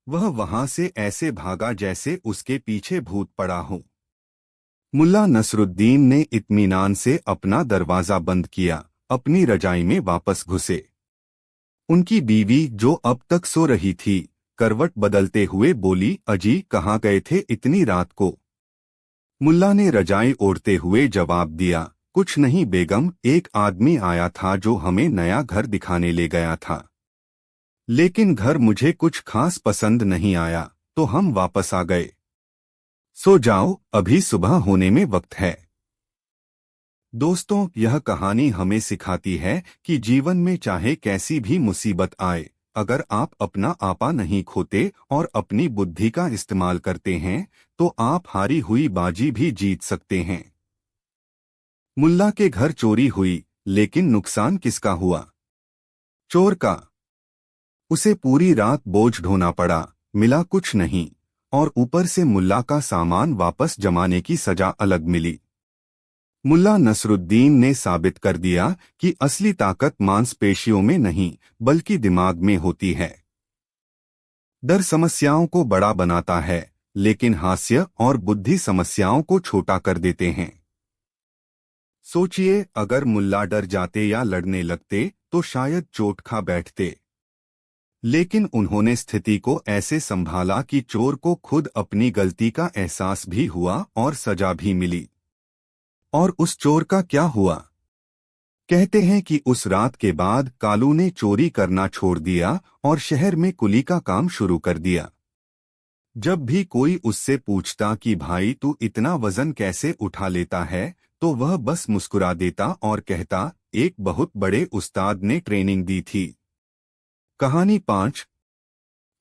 वह वहां से ऐसे भागा जैसे उसके पीछे भूत पड़ा हो। मुल्ला नसरुद्दीन ने इत्मीनान से अपना दरवाजा बंद किया, अपनी रजाई में वापस घुसे। उनकी बीवी, जो अब तक सो रही थी, करवट बदलते हुए बोली, अजी, कहाँ गए थे इतनी रात को? मुल्ला ने रजाई ओढ़ते हुए जवाब दिया, कुछ नहीं बेगम, एक आदमी आया था जो हमें नया घर दिखाने ले गया था, लेकिन घर मुझे कुछ खास पसंद नहीं आया, तो हम वापस आ गए। सो जाओ, अभी सुबह होने में वक्त है। दोस्तों, यह कहानी हमें सिखाती है कि जीवन में चाहे कैसी भी मुसीबत आए, अगर आप अपना आपा नहीं खोते और अपनी बुद्धि का इस्तेमाल करते हैं तो आप हारी हुई बाजी भी जीत सकते हैं। मुल्ला के घर चोरी हुई, लेकिन नुकसान किसका हुआ? चोर का। उसे पूरी रात बोझ ढोना पड़ा, मिला कुछ नहीं, और ऊपर से मुल्ला का सामान वापस जमाने की सजा अलग मिली। मुल्ला नसरुद्दीन ने साबित कर दिया कि असली ताकत मांसपेशियों में नहीं बल्कि दिमाग में होती है। डर समस्याओं को बड़ा बनाता है, लेकिन हास्य और बुद्धि समस्याओं को छोटा कर देते हैं। सोचिए, अगर मुल्ला डर जाते या लड़ने लगते तो शायद चोट खा बैठते, लेकिन उन्होंने स्थिति को ऐसे संभाला कि चोर को खुद अपनी गलती का एहसास भी हुआ और सजा भी मिली। और उस चोर का क्या हुआ? कहते हैं कि उस रात के बाद कालू ने चोरी करना छोड़ दिया और शहर में कुली का काम शुरू कर दिया। जब भी कोई उससे पूछता कि भाई तू इतना वजन कैसे उठा लेता है, तो वह बस मुस्कुरा देता और कहता, एक बहुत बड़े उस्ताद ने ट्रेनिंग दी थी। कहानी 5।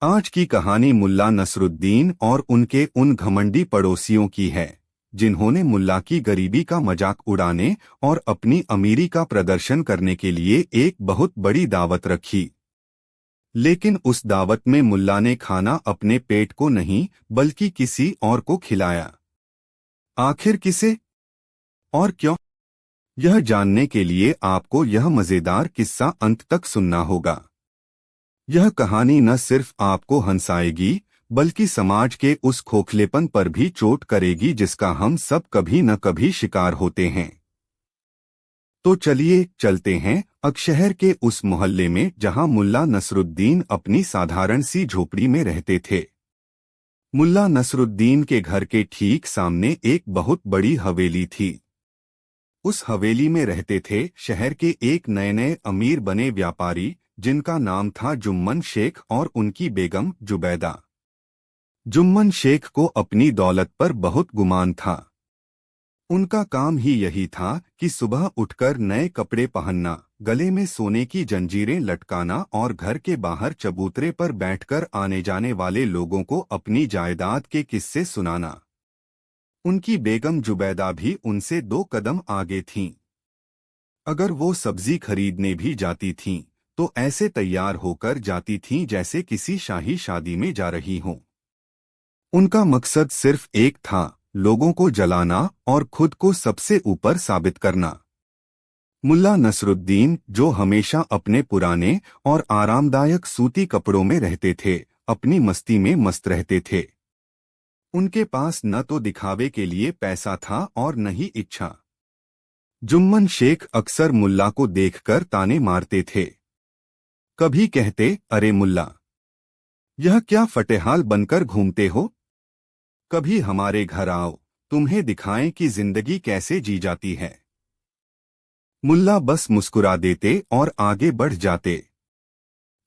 आज की कहानी मुल्ला नसरुद्दीन और उनके उन घमंडी पड़ोसियों की है, जिन्होंने मुल्ला की गरीबी का मजाक उड़ाने और अपनी अमीरी का प्रदर्शन करने के लिए एक बहुत बड़ी दावत रखी। लेकिन उस दावत में मुल्ला ने खाना अपने पेट को नहीं बल्कि किसी और को खिलाया। आखिर किसे और क्यों, यह जानने के लिए आपको यह मजेदार किस्सा अंत तक सुनना होगा। यह कहानी न सिर्फ आपको हंसाएगी बल्कि समाज के उस खोखलेपन पर भी चोट करेगी जिसका हम सब कभी न कभी शिकार होते हैं। तो चलिए चलते हैं अकशहर के उस मोहल्ले में जहां मुल्ला नसरुद्दीन अपनी साधारण सी झोपड़ी में रहते थे। मुल्ला नसरुद्दीन के घर के ठीक सामने एक बहुत बड़ी हवेली थी। उस हवेली में रहते थे शहर के एक नए नए अमीर बने व्यापारी, जिनका नाम था जुम्मन शेख और उनकी बेगम जुबैदा। जुम्मन शेख को अपनी दौलत पर बहुत गुमान था। उनका काम ही यही था कि सुबह उठकर नए कपड़े पहनना, गले में सोने की जंजीरें लटकाना और घर के बाहर चबूतरे पर बैठकर आने जाने वाले लोगों को अपनी जायदाद के किस्से सुनाना। उनकी बेगम जुबैदा भी उनसे 2 कदम आगे थीं। अगर वो सब्जी खरीदने भी जाती थीं, तो ऐसे तैयार होकर जाती थीं जैसे किसी शाही शादी में जा रही हों। उनका मकसद सिर्फ एक था, लोगों को जलाना और खुद को सबसे ऊपर साबित करना। मुल्ला नसरुद्दीन, जो हमेशा अपने पुराने और आरामदायक सूती कपड़ों में रहते थे, अपनी मस्ती में मस्त रहते थे। उनके पास न तो दिखावे के लिए पैसा था और न ही इच्छा। जुम्मन शेख अक्सर मुल्ला को देखकर ताने मारते थे। कभी कहते, अरे मुल्ला, यह क्या फटेहाल बनकर घूमते हो? कभी हमारे घर आओ, तुम्हें दिखाएं कि जिंदगी कैसे जी जाती है। मुल्ला बस मुस्कुरा देते और आगे बढ़ जाते।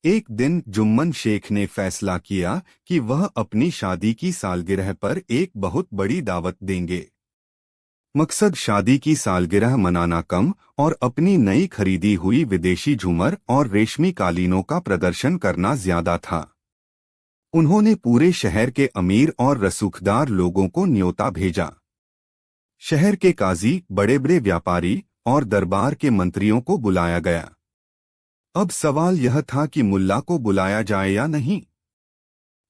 एक दिन जुम्मन शेख ने फैसला किया कि वह अपनी शादी की सालगिरह पर एक बहुत बड़ी दावत देंगे। मकसद शादी की सालगिरह मनाना कम और अपनी नई खरीदी हुई विदेशी झूमर और रेशमी कालीनों का प्रदर्शन करना ज्यादा था। उन्होंने पूरे शहर के अमीर और रसूखदार लोगों को न्योता भेजा। शहर के काजी, बड़े बड़े व्यापारी और दरबार के मंत्रियों को बुलाया गया। अब सवाल यह था कि मुल्ला को बुलाया जाए या नहीं।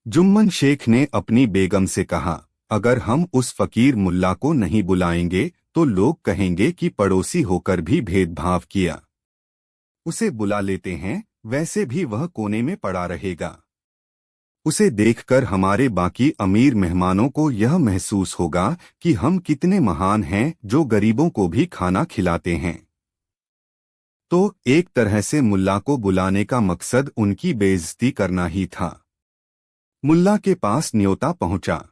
जुम्मन शेख ने अपनी बेगम से कहा, अगर हम उस फकीर मुल्ला को नहीं बुलाएंगे तो लोग कहेंगे कि पड़ोसी होकर भी भेदभाव किया। उसे बुला लेते हैं, वैसे भी वह कोने में पड़ा रहेगा। उसे देखकर हमारे बाकी अमीर मेहमानों को यह महसूस होगा कि हम कितने महान हैं जो गरीबों को भी खाना खिलाते हैं। तो एक तरह से मुल्ला को बुलाने का मकसद उनकी बेइज्जती करना ही था। मुल्ला के पास न्योता पहुंचा।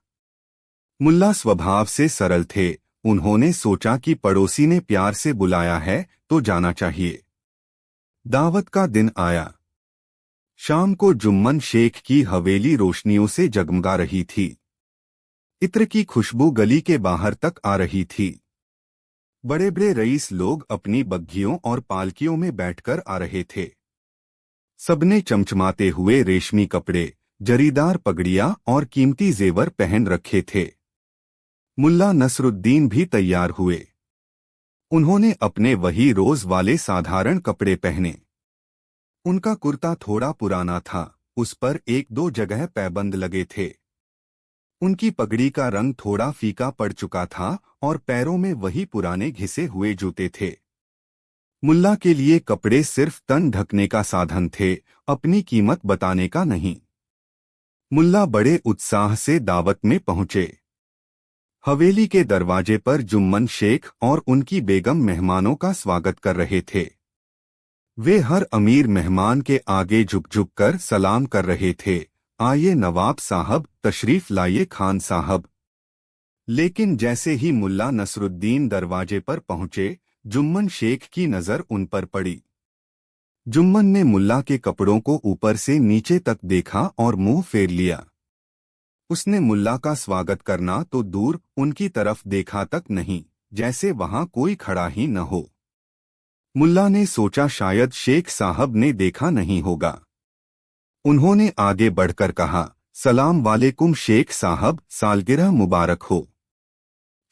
मुल्ला स्वभाव से सरल थे। उन्होंने सोचा कि पड़ोसी ने प्यार से बुलाया है तो जाना चाहिए। दावत का दिन आया। शाम को जुम्मन शेख की हवेली रोशनियों से जगमगा रही थी। इत्र की खुशबू गली के बाहर तक आ रही थी। बड़े बड़े रईस लोग अपनी बग्घियों और पालकियों में बैठकर आ रहे थे। सबने चमचमाते हुए रेशमी कपड़े, जरीदार पगड़ियां और कीमती जेवर पहन रखे थे। मुल्ला नसरुद्दीन भी तैयार हुए। उन्होंने अपने वही रोज वाले साधारण कपड़े पहने। उनका कुर्ता थोड़ा पुराना था, उस पर 1-2 जगह पैबंद लगे थे। उनकी पगड़ी का रंग थोड़ा फीका पड़ चुका था और पैरों में वही पुराने घिसे हुए जूते थे। मुल्ला के लिए कपड़े सिर्फ तन ढकने का साधन थे, अपनी कीमत बताने का नहीं। मुल्ला बड़े उत्साह से दावत में पहुंचे। हवेली के दरवाजे पर जुम्मन शेख और उनकी बेगम मेहमानों का स्वागत कर रहे थे। वे हर अमीर मेहमान के आगे झुक झुक कर सलाम कर रहे थे, आइए नवाब साहब, तशरीफ लाइए खान साहब। लेकिन जैसे ही मुल्ला नसरुद्दीन दरवाजे पर पहुंचे, जुम्मन शेख की नजर उन पर पड़ी। जुम्मन ने मुल्ला के कपड़ों को ऊपर से नीचे तक देखा और मुंह फेर लिया। उसने मुल्ला का स्वागत करना तो दूर, उनकी तरफ देखा तक नहीं, जैसे वहां कोई खड़ा ही न हो। मुल्ला ने सोचा शायद शेख साहब ने देखा नहीं होगा। उन्होंने आगे बढ़कर कहा, सलाम वालेकुम शेख साहब, सालगिरह मुबारक हो।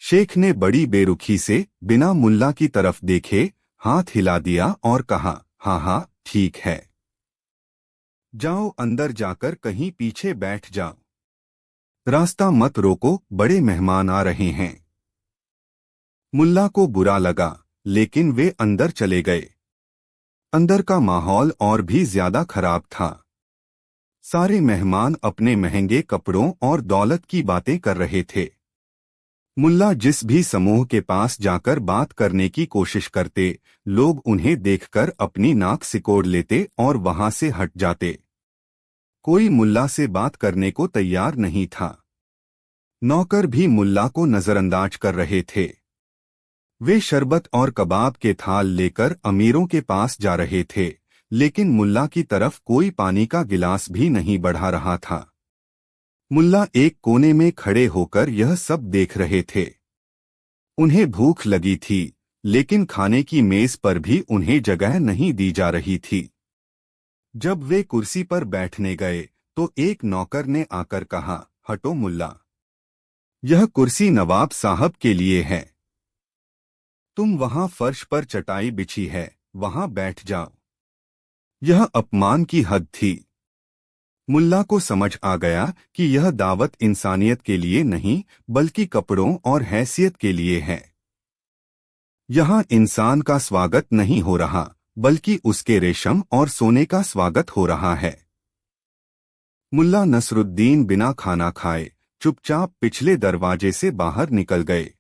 शेख ने बड़ी बेरुखी से बिना मुल्ला की तरफ देखे हाथ हिला दिया और कहा, हाँ हाँ ठीक है। जाओ अंदर जाकर कहीं पीछे बैठ जाओ। रास्ता मत रोको, बड़े मेहमान आ रहे हैं। मुल्ला को बुरा लगा, लेकिन वे अंदर चले गए। अंदर का माहौल और भी ज्यादा खराब था। सारे मेहमान अपने महंगे कपड़ों और दौलत की बातें कर रहे थे। मुल्ला जिस भी समूह के पास जाकर बात करने की कोशिश करते, लोग उन्हें देखकर अपनी नाक सिकोड़ लेते और वहां से हट जाते। कोई मुल्ला से बात करने को तैयार नहीं था। नौकर भी मुल्ला को नजरअंदाज कर रहे थे। वे शरबत और कबाब के थाल लेकर अमीरों के पास जा रहे थे, लेकिन मुल्ला की तरफ कोई पानी का गिलास भी नहीं बढ़ा रहा था। मुल्ला एक कोने में खड़े होकर यह सब देख रहे थे। उन्हें भूख लगी थी, लेकिन खाने की मेज पर भी उन्हें जगह नहीं दी जा रही थी। जब वे कुर्सी पर बैठने गए तो एक नौकर ने आकर कहा, हटो मुल्ला, यह कुर्सी नवाब साहब के लिए है। तुम वहां फर्श पर चटाई बिछी है, वहां बैठ जाओ। यह अपमान की हद थी। मुल्ला को समझ आ गया कि यह दावत इंसानियत के लिए नहीं, बल्कि कपड़ों और हैसियत के लिए है। यहाँ इंसान का स्वागत नहीं हो रहा, बल्कि उसके रेशम और सोने का स्वागत हो रहा है। मुल्ला नसरुद्दीन बिना खाना खाए चुपचाप पिछले दरवाजे से बाहर निकल गए।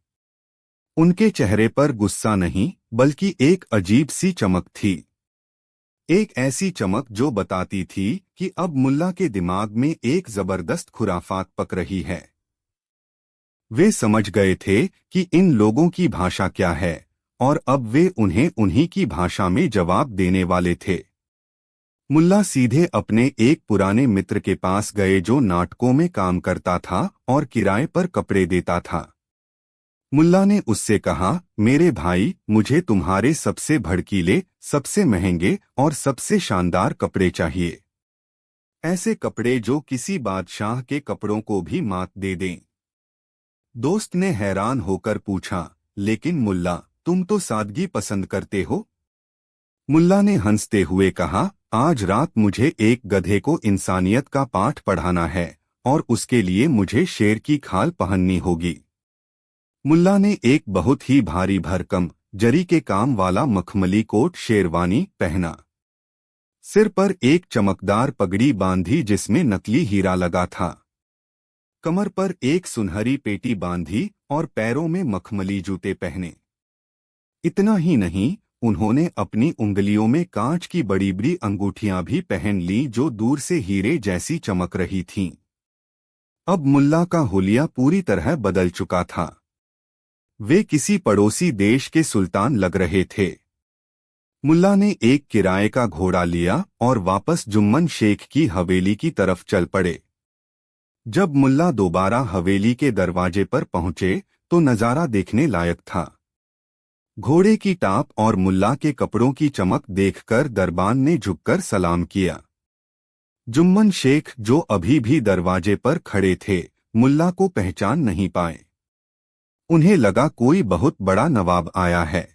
उनके चेहरे पर गुस्सा नहीं, बल्कि एक अजीब सी चमक थी। एक ऐसी चमक जो बताती थी कि अब मुल्ला के दिमाग में एक जबरदस्त खुराफात पक रही है। वे समझ गए थे कि इन लोगों की भाषा क्या है, और अब वे उन्हें उन्हीं की भाषा में जवाब देने वाले थे। मुल्ला सीधे अपने एक पुराने मित्र के पास गए जो नाटकों में काम करता था और किराए पर कपड़े देता था। मुल्ला ने उससे कहा, मेरे भाई, मुझे तुम्हारे सबसे भड़कीले, सबसे महंगे और सबसे शानदार कपड़े चाहिए। ऐसे कपड़े जो किसी बादशाह के कपड़ों को भी मात दे दें। दोस्त ने हैरान होकर पूछा, लेकिन मुल्ला, तुम तो सादगी पसंद करते हो। मुल्ला ने हंसते हुए कहा, आज रात मुझे एक गधे को इंसानियत का पाठ पढ़ाना है और उसके लिए मुझे शेर की खाल पहननी होगी। मुल्ला ने एक बहुत ही भारी भरकम जरी के काम वाला मखमली कोट शेरवानी पहना। सिर पर एक चमकदार पगड़ी बांधी जिसमें नकली हीरा लगा था। कमर पर एक सुनहरी पेटी बांधी और पैरों में मखमली जूते पहने। इतना ही नहीं, उन्होंने अपनी उंगलियों में कांच की बड़ी बड़ी अंगूठियां भी पहन ली जो दूर से हीरे जैसी चमक रही थीं। अब मुल्ला का हुलिया पूरी तरह बदल चुका था। वे किसी पड़ोसी देश के सुल्तान लग रहे थे। मुल्ला ने एक किराए का घोड़ा लिया और वापस जुम्मन शेख की हवेली की तरफ चल पड़े। जब मुल्ला दोबारा हवेली के दरवाजे पर पहुंचे तो नजारा देखने लायक था। घोड़े की टाप और मुल्ला के कपड़ों की चमक देखकर दरबान ने झुककर सलाम किया। जुम्मन शेख, जो अभी भी दरवाजे पर खड़े थे, मुल्ला को पहचान नहीं पाए। उन्हें लगा कोई बहुत बड़ा नवाब आया है।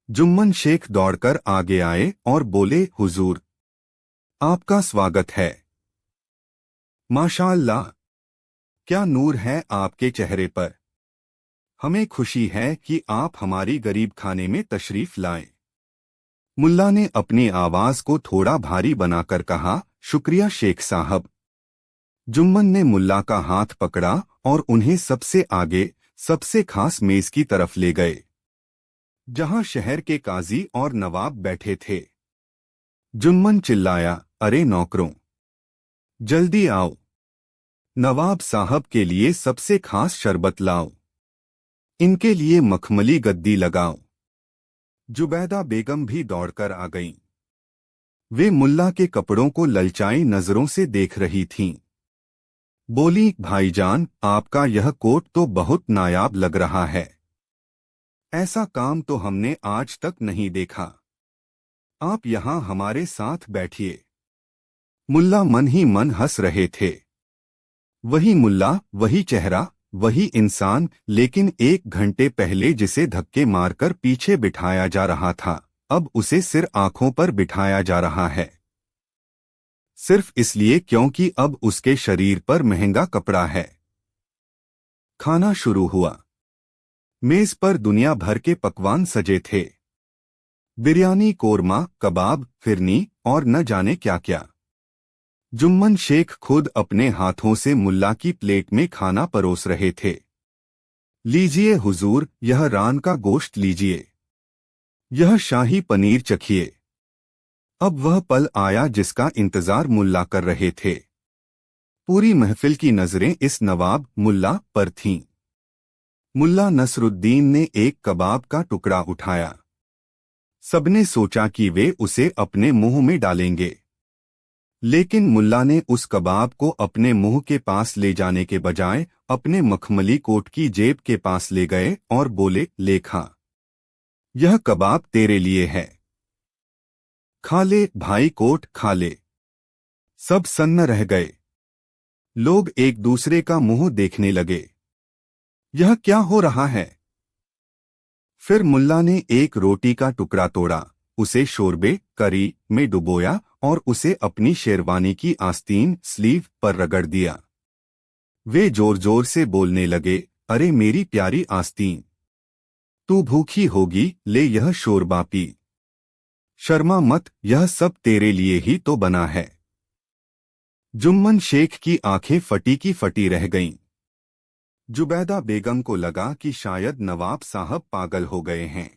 जुम्मन शेख दौड़कर आगे आए और बोले, हुजूर, आपका स्वागत है। माशाअल्लाह, क्या नूर है आपके चेहरे पर। हमें खुशी है कि आप हमारी गरीब खाने में तशरीफ लाए। मुल्ला ने अपनी आवाज को थोड़ा भारी बनाकर कहा, शुक्रिया शेख साहब। जुम्मन ने मुल्ला का हाथ पकड़ा और उन्हें सबसे आगे, सबसे खास मेज की तरफ ले गए, जहां शहर के काजी और नवाब बैठे थे। जुम्मन चिल्लाया, अरे नौकरों, जल्दी आओ, नवाब साहब के लिए सबसे खास शरबत लाओ। इनके लिए मखमली गद्दी लगाओ। जुबैदा बेगम भी दौड़कर आ गईं। वे मुल्ला के कपड़ों को ललचाई नजरों से देख रही थीं। बोली, भाईजान, आपका यह कोट तो बहुत नायाब लग रहा है। ऐसा काम तो हमने आज तक नहीं देखा। आप यहाँ हमारे साथ बैठिए। मुल्ला मन ही मन हंस रहे थे। वही मुल्ला, वही चेहरा, वही इंसान, लेकिन 1 घंटे पहले जिसे धक्के मारकर पीछे बिठाया जा रहा था, अब उसे सिर आंखों पर बिठाया जा रहा है। सिर्फ इसलिए क्योंकि अब उसके शरीर पर महंगा कपड़ा है। खाना शुरू हुआ। मेज पर दुनिया भर के पकवान सजे थे। बिरयानी, कोरमा, कबाब, फिरनी और न जाने क्या क्या। जुम्मन शेख खुद अपने हाथों से मुल्ला की प्लेट में खाना परोस रहे थे। लीजिए हुजूर, यह रान का गोश्त लीजिए। यह शाही पनीर चखिए। अब वह पल आया जिसका इंतजार मुल्ला कर रहे थे। पूरी महफिल की नजरें इस नवाब मुल्ला पर थीं। मुल्ला नसरुद्दीन ने एक कबाब का टुकड़ा उठाया। सबने सोचा कि वे उसे अपने मुंह में डालेंगे, लेकिन मुल्ला ने उस कबाब को अपने मुंह के पास ले जाने के बजाय अपने मखमली कोट की जेब के पास ले गए और बोले, ले खा। यह कबाब तेरे लिए है। खा ले भाई, कोट खा ले। सब सन्न रह गए। लोग एक दूसरे का मुंह देखने लगे। यह क्या हो रहा है? फिर मुल्ला ने एक रोटी का टुकड़ा तोड़ा, उसे शोरबे करी में डुबोया और उसे अपनी शेरवानी की आस्तीन स्लीव पर रगड़ दिया। वे जोर जोर से बोलने लगे, अरे मेरी प्यारी आस्तीन, तू भूखी होगी, ले यह शोरबा पी। शर्मा मत, यह सब तेरे लिए ही तो बना है। जुम्मन शेख की आंखें फटी की फटी रह गईं। जुबैदा बेगम को लगा कि शायद नवाब साहब पागल हो गए हैं।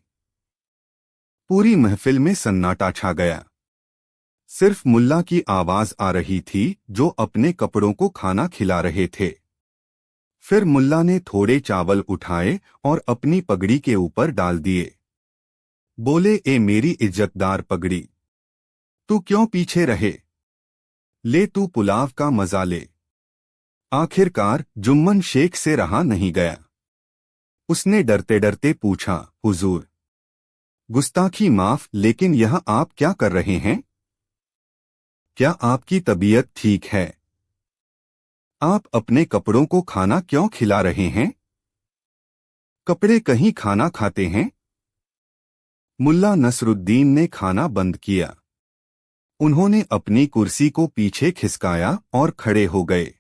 पूरी महफिल में सन्नाटा छा गया। सिर्फ मुल्ला की आवाज आ रही थी जो अपने कपड़ों को खाना खिला रहे थे। फिर मुल्ला ने थोड़े चावल उठाए और अपनी पगड़ी के ऊपर डाल दिए। बोले, ए मेरी इज्जतदार पगड़ी, तू क्यों पीछे रहे? ले तू पुलाव का मजा ले। आखिरकार जुम्मन शेख से रहा नहीं गया। उसने डरते डरते पूछा, हुजूर, गुस्ताखी माफ, लेकिन यह आप क्या कर रहे हैं? क्या आपकी तबीयत ठीक है? आप अपने कपड़ों को खाना क्यों खिला रहे हैं? कपड़े कहीं खाना खाते हैं? मुल्ला नसरुद्दीन ने खाना बंद किया। उन्होंने अपनी कुर्सी को पीछे खिसकाया और खड़े हो गए।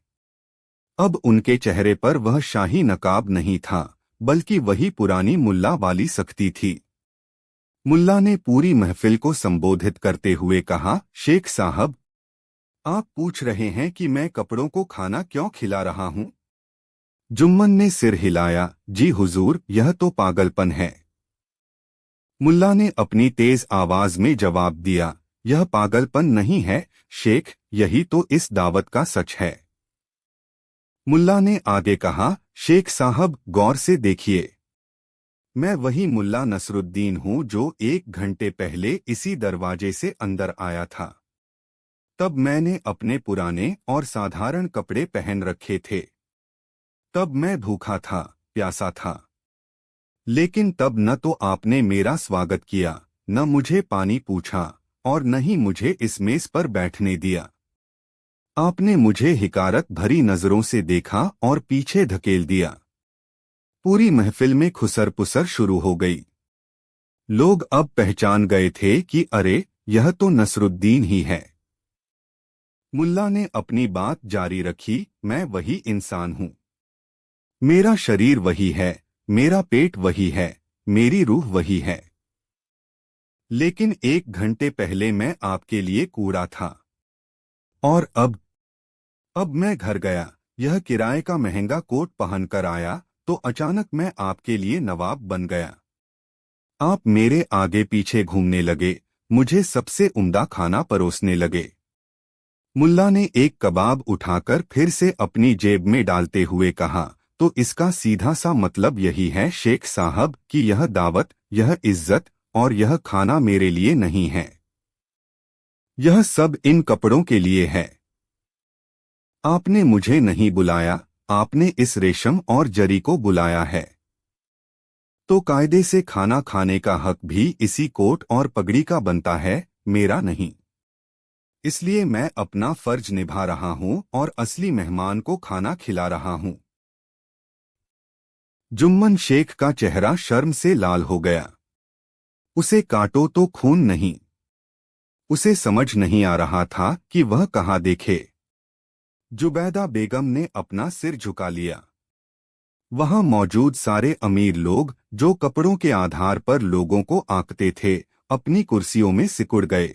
अब उनके चेहरे पर वह शाही नकाब नहीं था, बल्कि वही पुरानी मुल्ला वाली सख्ती थी। मुल्ला ने पूरी महफिल को संबोधित करते हुए कहा, शेख साहब, आप पूछ रहे हैं कि मैं कपड़ों को खाना क्यों खिला रहा हूं? जुम्मन ने सिर हिलाया, जी हुजूर, यह तो पागलपन है। मुल्ला ने अपनी तेज आवाज में जवाब दिया, यह पागलपन नहीं है शेख, यही तो इस दावत का सच है। मुल्ला ने आगे कहा, शेख साहब गौर से देखिए, मैं वही मुल्ला नसरुद्दीन हूं जो 1 घंटे पहले इसी दरवाजे से अंदर आया था। तब मैंने अपने पुराने और साधारण कपड़े पहन रखे थे। तब मैं भूखा था, प्यासा था। लेकिन तब न तो आपने मेरा स्वागत किया, न मुझे पानी पूछा और न ही मुझे इस मेज पर बैठने दिया। आपने मुझे हिकारत भरी नजरों से देखा और पीछे धकेल दिया। पूरी महफिल में खुसर-पुसर शुरू हो गई। लोग अब पहचान गए थे कि अरे, यह तो नसरुद्दीन ही है। मुल्ला ने अपनी बात जारी रखी, मैं वही इंसान हूं। मेरा शरीर वही है, मेरा पेट वही है, मेरी रूह वही है। लेकिन 1 घंटे पहले मैं आपके लिए कूड़ा था। और अब मैं घर गया, यह किराए का महंगा कोट पहनकर आया, तो अचानक मैं आपके लिए नवाब बन गया। आप मेरे आगे पीछे घूमने लगे, मुझे सबसे उम्दा खाना परोसने लगे। मुल्ला ने एक कबाब उठाकर फिर से अपनी जेब में डालते हुए कहा, तो इसका सीधा सा मतलब यही है शेख साहब कि यह दावत, यह इज्जत और यह खाना मेरे लिए नहीं है। यह सब इन कपड़ों के लिए है। आपने मुझे नहीं बुलाया, आपने इस रेशम और जरी को बुलाया है। तो कायदे से खाना खाने का हक भी इसी कोट और पगड़ी का बनता है, मेरा नहीं। इसलिए मैं अपना फर्ज निभा रहा हूं और असली मेहमान को खाना खिला रहा हूं। जुम्मन शेख का चेहरा शर्म से लाल हो गया। उसे काटो तो खून नहीं। उसे समझ नहीं आ रहा था कि वह कहाँ देखे। जुबैदा बेगम ने अपना सिर झुका लिया। वहां मौजूद सारे अमीर लोग, जो कपड़ों के आधार पर लोगों को आंकते थे, अपनी कुर्सियों में सिकुड़ गए।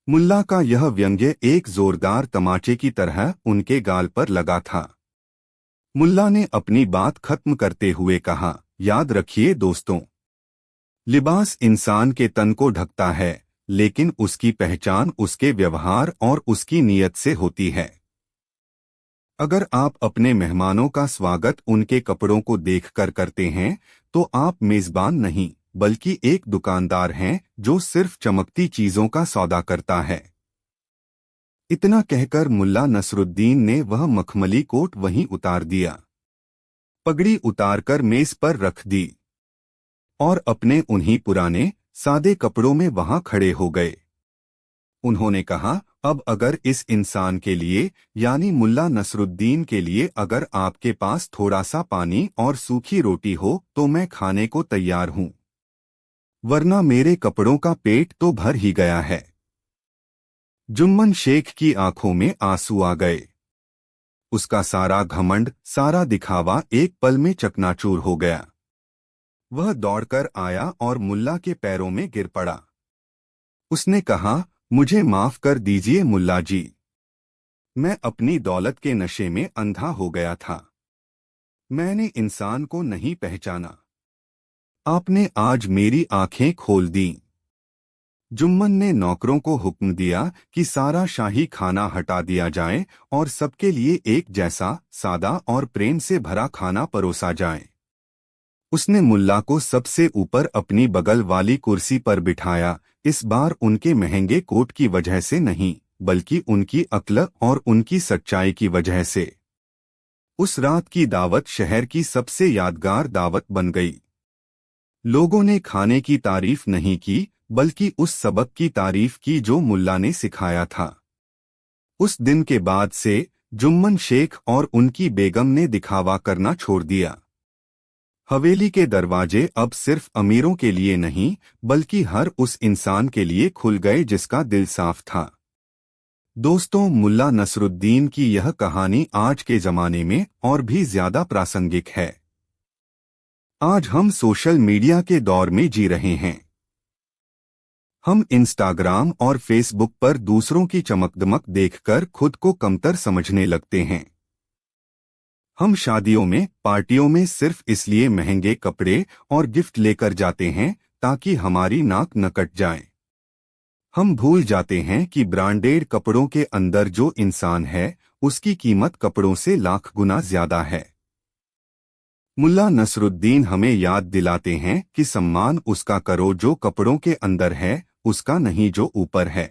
मुल्ला का यह व्यंग्य एक जोरदार तमाचे की तरह उनके गाल पर लगा था। मुल्ला ने अपनी बात खत्म करते हुए कहा, याद रखिए दोस्तों, लिबास इंसान के तन को ढकता है, लेकिन उसकी पहचान उसके व्यवहार और उसकी नीयत से होती है। अगर आप अपने मेहमानों का स्वागत उनके कपड़ों को देखकर करते हैं, तो आप मेजबान नहीं, बल्कि एक दुकानदार हैं जो सिर्फ चमकती चीजों का सौदा करता है। इतना कहकर मुल्ला नसरुद्दीन ने वह मखमली कोट वहीं उतार दिया, पगड़ी उतारकर मेज पर रख दी और अपने उन्हीं पुराने सादे कपड़ों में वहां खड़े हो गए। उन्होंने कहा, अब अगर इस इंसान के लिए, यानी मुल्ला नसरुद्दीन के लिए, अगर आपके पास थोड़ा सा पानी और सूखी रोटी हो तो मैं खाने को तैयार हूं, वरना मेरे कपड़ों का पेट तो भर ही गया है। जुम्मन शेख की आंखों में आंसू आ गए। उसका सारा घमंड, सारा दिखावा एक पल में चकनाचूर हो गया। वह दौड़कर आया और मुल्ला के पैरों में गिर पड़ा। उसने कहा, मुझे माफ कर दीजिए मुल्ला जी, मैं अपनी दौलत के नशे में अंधा हो गया था। मैंने इंसान को नहीं पहचाना। आपने आज मेरी आंखें खोल दी। जुम्मन ने नौकरों को हुक्म दिया कि सारा शाही खाना हटा दिया जाए और सबके लिए एक जैसा, सादा और प्रेम से भरा खाना परोसा जाए। उसने मुल्ला को सबसे ऊपर अपनी बगल वाली कुर्सी पर बिठाया, इस बार उनके महंगे कोट की वजह से नहीं, बल्कि उनकी अक्ल और उनकी सच्चाई की वजह से। उस रात की दावत शहर की सबसे यादगार दावत बन गई। लोगों ने खाने की तारीफ नहीं की, बल्कि उस सबक की तारीफ की जो मुल्ला ने सिखाया था। उस दिन के बाद से जुम्मन शेख और उनकी बेगम ने दिखावा करना छोड़ दिया। हवेली के दरवाजे अब सिर्फ अमीरों के लिए नहीं, बल्कि हर उस इंसान के लिए खुल गए जिसका दिल साफ था। दोस्तों, मुल्ला नसरुद्दीन की यह कहानी आज के जमाने में और भी ज्यादा प्रासंगिक है। आज हम सोशल मीडिया के दौर में जी रहे हैं। हम इंस्टाग्राम और फेसबुक पर दूसरों की चमकदमक देखकर खुद को कमतर समझने लगते हैं। हम शादियों में, पार्टियों में सिर्फ इसलिए महंगे कपड़े और गिफ्ट लेकर जाते हैं ताकि हमारी नाक न कट जाए। हम भूल जाते हैं कि ब्रांडेड कपड़ों के अंदर जो इंसान है, उसकी कीमत कपड़ों से लाख गुना ज्यादा है। मुल्ला नसरुद्दीन हमें याद दिलाते हैं कि सम्मान उसका करो जो कपड़ों के अंदर है, उसका नहीं जो ऊपर है।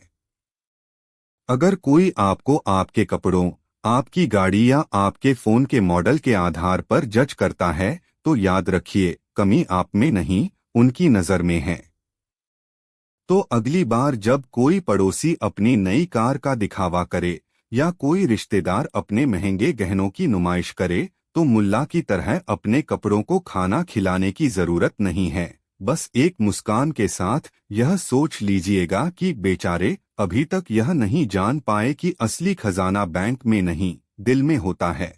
अगर कोई आपको आपके कपड़ों, आपकी गाड़ी या आपके फोन के मॉडल के आधार पर जज करता है, तो याद रखिए, कमी आप में नहीं, उनकी नजर में है। तो अगली बार जब कोई पड़ोसी अपनी नई कार का दिखावा करे या कोई रिश्तेदार अपने महंगे गहनों की नुमाइश करे, तो मुल्ला की तरह अपने कपड़ों को खाना खिलाने की जरूरत नहीं है। बस एक मुस्कान के साथ यह सोच लीजिएगा कि बेचारे अभी तक यह नहीं जान पाए कि असली खजाना बैंक में नहीं, दिल में होता है।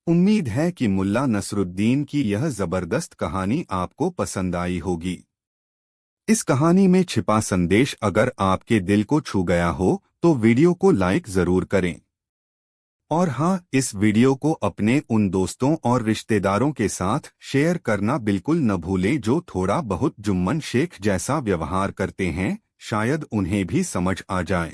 उम्मीद है कि मुल्ला नसरुद्दीन की यह जबरदस्त कहानी आपको पसंद आई होगी। इस कहानी में छिपा संदेश अगर आपके दिल को छू गया हो तो वीडियो को लाइक जरूर करें। और हाँ, इस वीडियो को अपने उन दोस्तों और रिश्तेदारों के साथ शेयर करना बिल्कुल न भूलें जो थोड़ा बहुत जुम्मन शेख जैसा व्यवहार करते हैं, शायद उन्हें भी समझ आ जाए।